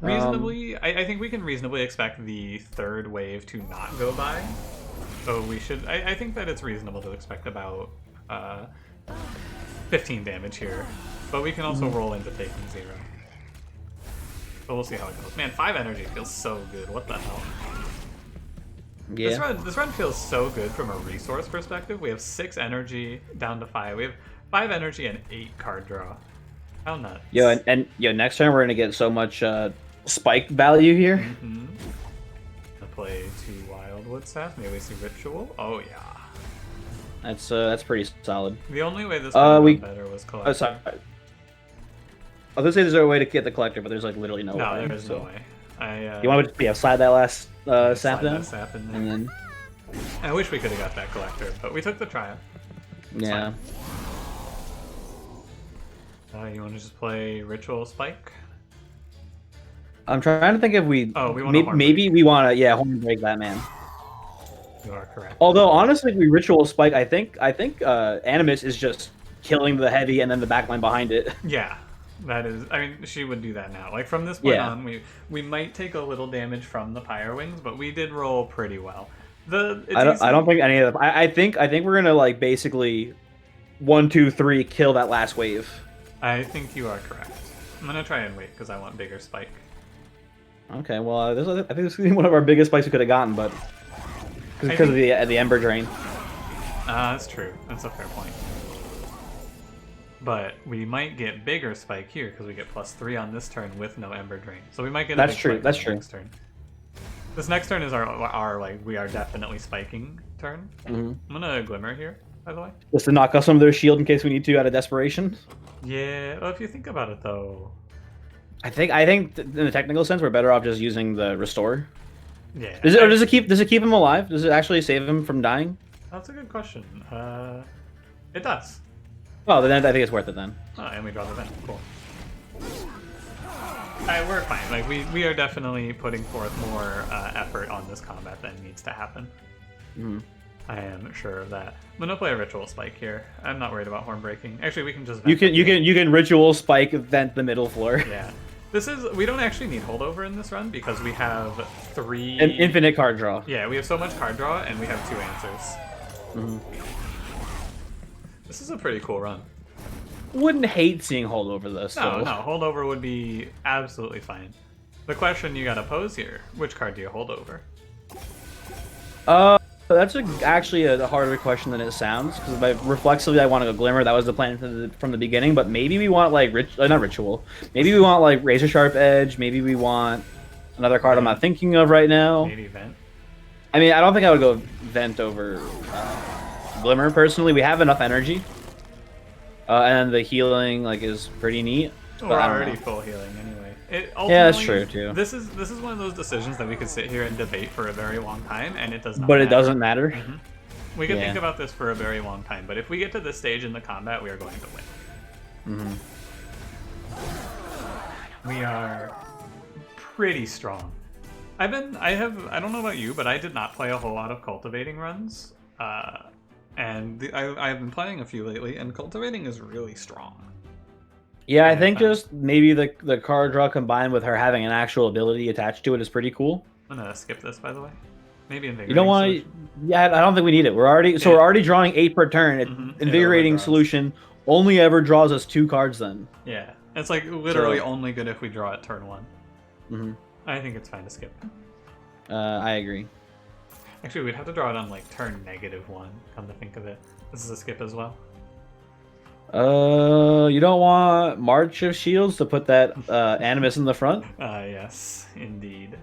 Reasonably, I think we can reasonably expect the third wave to not go by. So we should, I think that it's reasonable to expect about 15 damage here. But we can also roll into taking 0. But we'll see how it goes. Man, 5 energy feels so good. What the hell? Yeah. This run feels so good from a resource perspective. We have 6 energy down to 5. We have 5 energy and 8 card draw. How nuts. Yo, and next time we're gonna get so much spike value here. Mm-hmm. Gonna play 2 Wildwood Staff, maybe see Ritual. Oh yeah. That's pretty solid. The only way this would have better was Collector. Oh, sorry. I was gonna say there's a way to get the collector, but there's like literally no way. No, there is no way. You want me to slide that last sap down? Sap in there. And then I wish we could have got that collector, but we took the trial. It's yeah. fine. You want to just play Ritual Spike? I'm trying to think if we. Oh, we want to maybe we want to horn break that man. You are correct. Although honestly, if we ritual spike, I think Animus is just killing the heavy and then the backline behind it. Yeah, that is. I mean, she would do that now. Like from this point Yeah. on, we might take a little damage from the Pyre Wings, but we did roll pretty well. I don't think any of them. I think we're gonna like basically 1, 2, 3 kill that last wave. I think you are correct. I'm gonna try and wait because I want bigger spike. Okay, well, I think this is one of our biggest spikes we could have gotten, but because of the Ember Drain. That's true. That's a fair point. But we might get bigger spike here because we get +3 on this turn with no Ember Drain. So we might get. That's true. That's true. Next turn. This next turn is our like we are definitely spiking turn. Mm-hmm. I'm gonna Glimmer here, by the way. Just to knock off some of their shield in case we need to out of desperation. Yeah. Well, if you think about it though. I think in the technical sense we're better off just using the restore. Yeah. Does it keep him alive? Does it actually save him from dying? That's a good question. It does. Oh, then I think it's worth it then. Oh, and we draw the event. Cool. We're fine. Like we are definitely putting forth more effort on this combat than needs to happen. Mm-hmm. I am sure of that. I'm gonna play a ritual spike here. I'm not worried about horn breaking. Actually, we can just you can ritual spike vent the middle floor. Yeah. We don't actually need holdover in this run because we have 3 An infinite card draw. Yeah, we have so much card draw and we have 2 answers. Mm-hmm. This is a pretty cool run. Wouldn't hate seeing holdover this. No, holdover would be absolutely fine. The question you gotta pose here: which card do you hold over? That's actually a harder question than it sounds, because reflexively I want to go Glimmer. That was the plan from the beginning, but maybe we want like not Ritual. Maybe we want like Razor Sharp Edge. Maybe we want another card I'm not thinking of right now. Maybe Vent. I mean, I don't think I would go Vent over Glimmer personally. We have enough energy, and the healing like is pretty neat. We're already full healing anyway. Yeah, that's true too. This is one of those decisions that we could sit here and debate for a very long time, and it does not. But matter. It doesn't matter. Mm-hmm. We could think about this for a very long time, but if we get to this stage in the combat, we are going to win. We are pretty strong. I don't know about you, but I did not play a whole lot of cultivating runs, and I've been playing a few lately, and cultivating is really strong. Yeah, I think just maybe the card draw combined with her having an actual ability attached to it is pretty cool. I'm gonna skip this, by the way. Maybe invigorating. You don't want to? Yeah, I don't think we need it. We're already drawing 8 per turn. Invigorating solution only ever draws us 2 cards then. Yeah, it's like literally only good if we draw at turn 1. I think it's fine to skip. I agree. Actually, we'd have to draw it on like turn -1. Come to think of it, this is a skip as well. You don't want March of Shields to put that Animus in the front? Yes, indeed.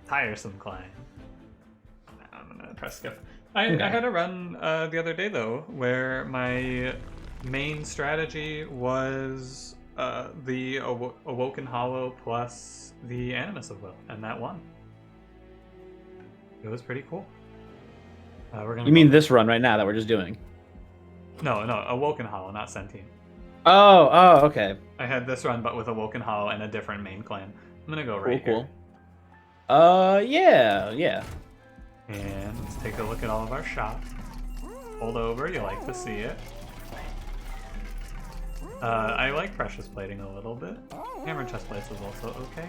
Tiresome climb. I'm gonna press skip. I had a run the other day though, where my main strategy was the Awoken Hollow plus the Animus of Will, and that won. It was pretty cool. You mean this run right now that we're just doing? No, Awoken Hollow, not Sentient. Oh, okay. I had this run, but with Awoken Hollow and a different main clan. I'm gonna go right here. Yeah. And let's take a look at all of our shots. Hold over, you like to see it. I like Precious Plating a little bit. Hammer Chest Plates is also okay.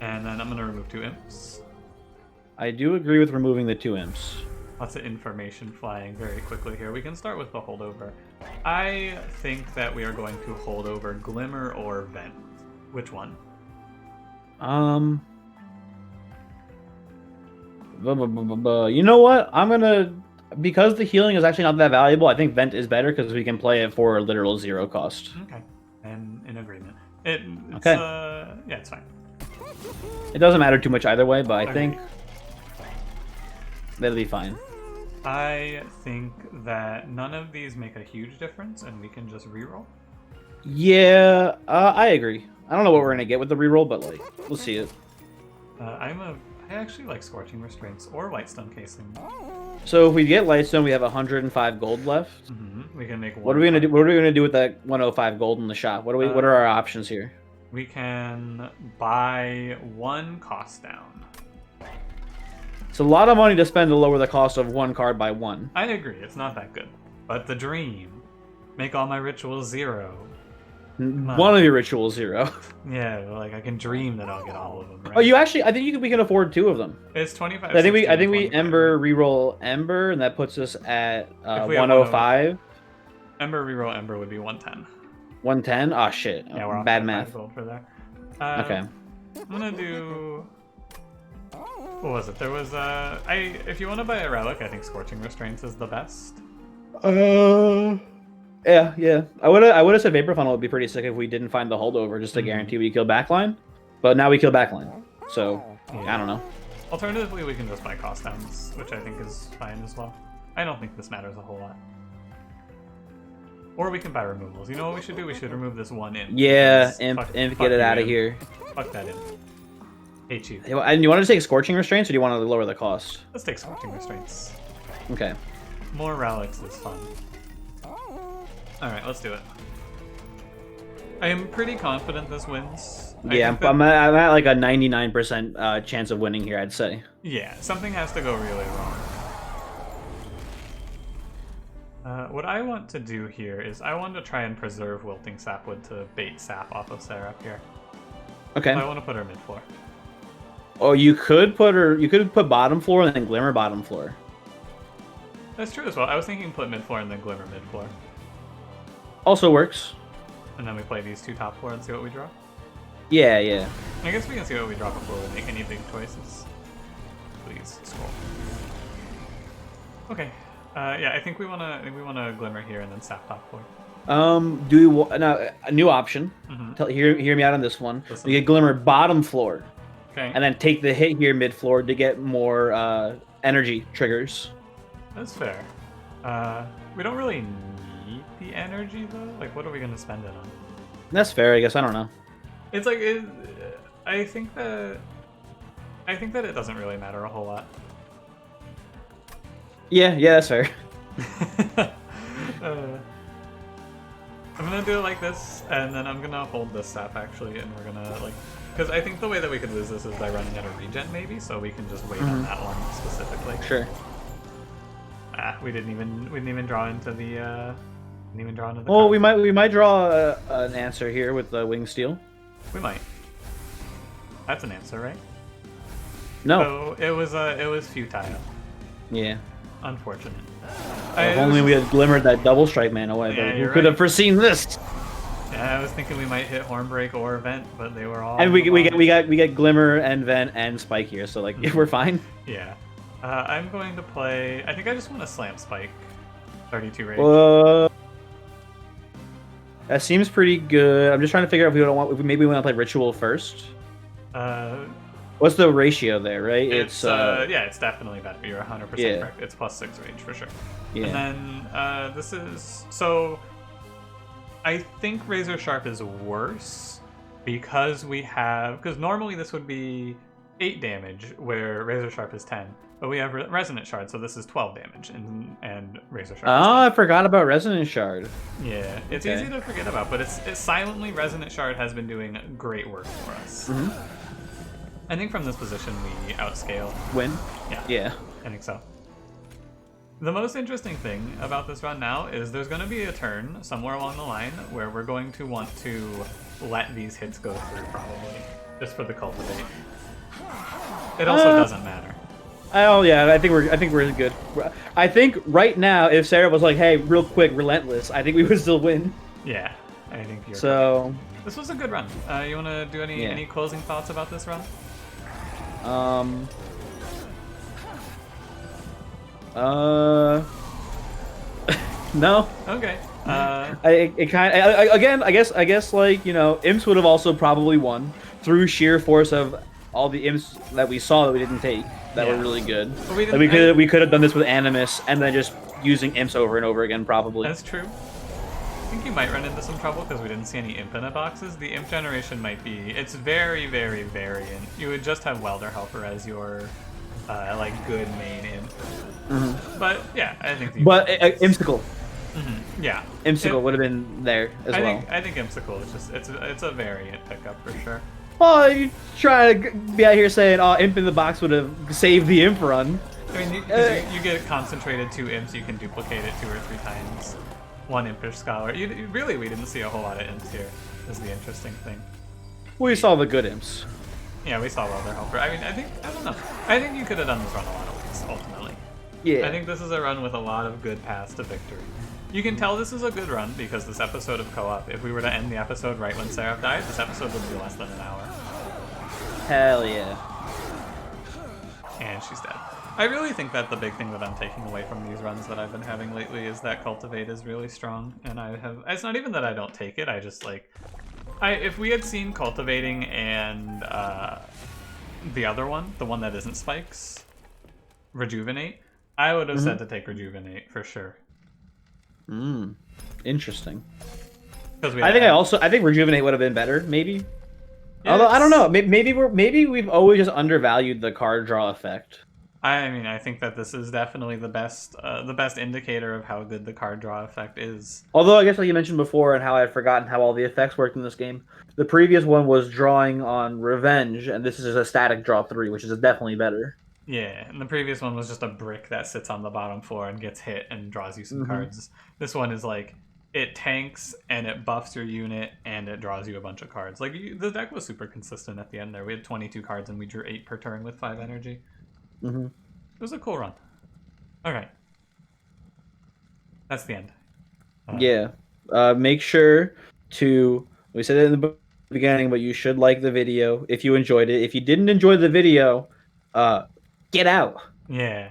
And then I'm gonna remove 2 imps. I do agree with removing the 2 imps. Lots of information flying very quickly here. We can start with the holdover. I think that we are going to hold over Glimmer or Vent. Which one? You know what? I'm gonna, because the healing is actually not that valuable, I think Vent is better because we can play it for literal 0 cost. Okay, and in agreement. It's, okay. Yeah, it's fine. It doesn't matter too much either way, but I think that'll be fine. I think that none of these make a huge difference, and we can just reroll. Yeah, I agree. I don't know what we're gonna get with the reroll, but like, we'll see it. I actually like Scorching Restraints or Lightstone Casing. So if we get Lightstone, we have 105 gold left. We can make. What are we gonna do? What are we gonna do with that 105 gold in the shop? What are our options here? We can buy 1 cost down. It's a lot of money to spend to lower the cost of 1 card by 1. I agree, it's not that good. But the dream, make all my rituals 0. One of your rituals 0. Yeah, like I can dream that I'll get all of them. Right? Oh, you actually? I think we can afford 2 of them. It's 25. I think we Ember reroll Ember, and that puts us at 105. Ember reroll Ember would be 110. 110? Oh shit! Yeah, we're off bad math. Gold for there. Okay. I'm gonna do. What was it? There was if you want to buy a relic, I think Scorching Restraints is the best. Yeah. I would have said Vapor Funnel would be pretty sick if we didn't find the holdover, just to guarantee we kill backline. But now we kill backline, so I don't know. Alternatively, we can just buy cost downs, which I think is fine as well. I don't think this matters a whole lot. Or we can buy removals. You know what we should do? We should remove this 1 imp. Yeah, imp, get it out of here. Fuck that imp. Hate you. And you want to take Scorching Restraints, or do you want to lower the cost? Let's take Scorching Restraints. Okay. More relics is fun. Alright, let's do it. I am pretty confident this wins. Yeah, I'm at like a 99% chance of winning here, I'd say. Yeah, something has to go really wrong. What I want to do here is I want to try and preserve Wilting Sapwood to bait sap off of Seraph here. Okay. So I want to put her mid floor. Oh, you could put bottom floor and then Glimmer bottom floor. That's true as well. I was thinking put mid floor and then Glimmer mid floor. Also works. And then we play these 2 top 4 and see what we draw. Yeah, yeah. I guess we can see what we draw before we make any big choices. Please scroll. Okay. Yeah, I think we wanna glimmer here and then sap top 4. Do we now a new option? Mm-hmm. Hear me out on this one. Listen. We get glimmer bottom floor, Okay. and then take the hit here mid floor to get more energy triggers. That's fair. We don't really need the energy though. Like, what are we gonna spend it on? That's fair, I guess. I don't know. It's like I think that it doesn't really matter a whole lot. Yeah, that's fair. I'm gonna do it like this, and then I'm gonna hold this sap actually, and we're gonna like, because I think the way that we could lose this is by running out of regen maybe, so we can just wait on that one specifically. Sure. We didn't even draw into the Well, we might draw an answer here with the wing steel. We might. That's an answer, right? No. So it was futile. Yeah. Unfortunate. If only we had glimmered that double strike man away, Yeah, but you're who could have foreseen this? Yeah, I was thinking we might hit Hornbreak or Vent, but they were all. And we get glimmer and vent and spike here, so like we're fine. Yeah. I'm going to play. I think I just want to slam Spike. 32 rage. That seems pretty good. I'm just trying to figure out if maybe we want to play ritual first. What's the ratio there, right? It's it's definitely better. You're 100% correct. It's +6 range for sure. Yeah. And then this is so. I think Razor Sharp is worse because normally this would be 8 damage where Razor Sharp is 10, but we have Resonant Shard, so this is 12 damage and Razor Sharp. Oh, I forgot about Resonant Shard. Yeah, it's easy to forget about, but it's silently Resonant Shard has been doing great work for us. I think from this position we outscale. Win? Yeah. I think so. The most interesting thing about this run now is there's going to be a turn somewhere along the line where we're going to want to let these hits go through, probably, just for the cultivate. It also doesn't matter. Oh yeah, I think we're good. I think right now, if Sarah was like, "Hey, real quick, relentless," I think we would still win. Yeah, I think you're. So correct. This was a good run. You want to do any closing thoughts about this run? No. Okay. I guess like, you know, imps would have also probably won through sheer force of all the imps that we saw that we didn't take that were really good. We could have done this with Animus and then just using imps over and over again probably. That's true. I think you might run into some trouble because we didn't see any imp in the boxes. The imp generation might be, it's very, very variant. You would just have Welder Helper as your like good main imp. But yeah, I think. Imsicle. Yeah. Imsicle would have been there as well. I think Imsicle is just it's a variant pickup for sure. Well, you try to be out here saying, "Oh, imp in the box would have saved the imp run." I mean, you get concentrated 2 imps, you can duplicate it 2 or 3 times. 1 impish scholar. Really, we didn't see a whole lot of imps here. Is the interesting thing. We saw the good imps. Yeah, we saw Welder Helper. I mean, I don't know. I think you could have done this run a lot of ways, ultimately. Yeah. I think this is a run with a lot of good paths to victory. You can tell this is a good run because this episode of Co-op, if we were to end the episode right when Seraph died, this episode would be less than an hour. Hell yeah. And she's dead. I really think that the big thing that I'm taking away from these runs that I've been having lately is that Cultivate is really strong, and it's not even that I don't take it, I just like, if we had seen Cultivating and the other one, the one that isn't Spikes, Rejuvenate, I would have said to take Rejuvenate for sure. Interesting. I think Rejuvenate would have been better, maybe. Yeah, although I don't know, maybe we've always just undervalued the card draw effect. I mean, I think that this is definitely the best indicator of how good the card draw effect is. Although I guess like you mentioned before, and how I had forgotten how all the effects worked in this game. The previous one was drawing on Revenge, and this is a static draw 3, which is definitely better. Yeah, and the previous one was just a brick that sits on the bottom floor and gets hit and draws you some cards. This one is like, it tanks and it buffs your unit and it draws you a bunch of cards. Like, the deck was super consistent at the end there. We had 22 cards and we drew 8 per turn with 5 energy. It was a cool run. Okay. That's the end. Yeah. Make sure to. We said it in the beginning, but you should like the video if you enjoyed it. If you didn't enjoy the video, uh, get out. Yeah.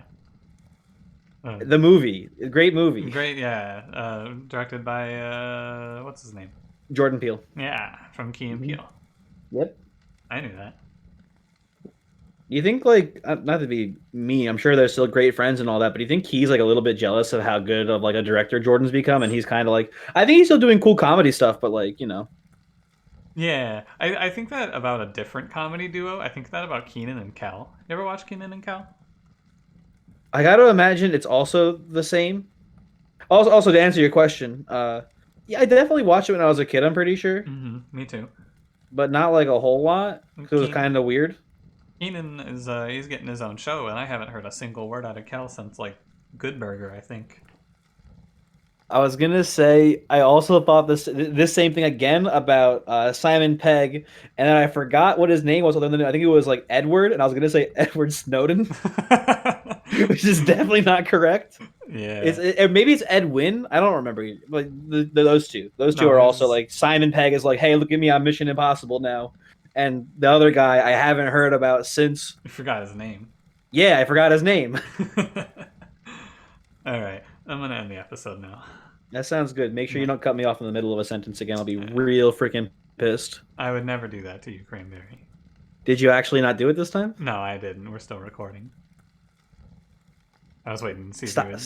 Uh, The movie, great movie. Great, yeah. Directed by what's his name? Jordan Peele. Yeah, from Key and Mhm. Peele. Yep. I knew that. You think like not to be me, I'm sure they're still great friends and all that, but do you think he's like a little bit jealous of how good of like a director Jordan's become, and he's kind of like I think he's still doing cool comedy stuff, but like Yeah, I think that about a different comedy duo. I think that about Keenan and Kel. You ever watch Keenan and Kel? I got to imagine it's also the same. Also to answer your question, yeah, I definitely watched it when I was a kid. I'm pretty sure, Mm-hmm. Me too. but not like a whole lot because it was Keen, kind of weird. Keenan is he's getting his own show, and I haven't heard a single word out of Kel since like Good Burger, I think. I was gonna say I also thought this same thing again about Simon Pegg, and then I forgot what his name was. Other than I think it was like Edward, and I was gonna say Edward Snowden, which is definitely not correct. Yeah. Maybe it's Edwin. I don't remember. Like those two No, are also his like Simon Pegg is like, hey, look at me, I'm Mission Impossible now, and the other guy I haven't heard about since. I forgot his name. Yeah, I forgot his name. All right, I'm gonna end the episode now. That sounds good. Make sure you No, don't cut me off in the middle of a sentence again. I'll be real freaking pissed. I would never do that to you, Cranberry. Did you actually not do it this time? No, I didn't. We're still recording. I was waiting to see if you Stop. would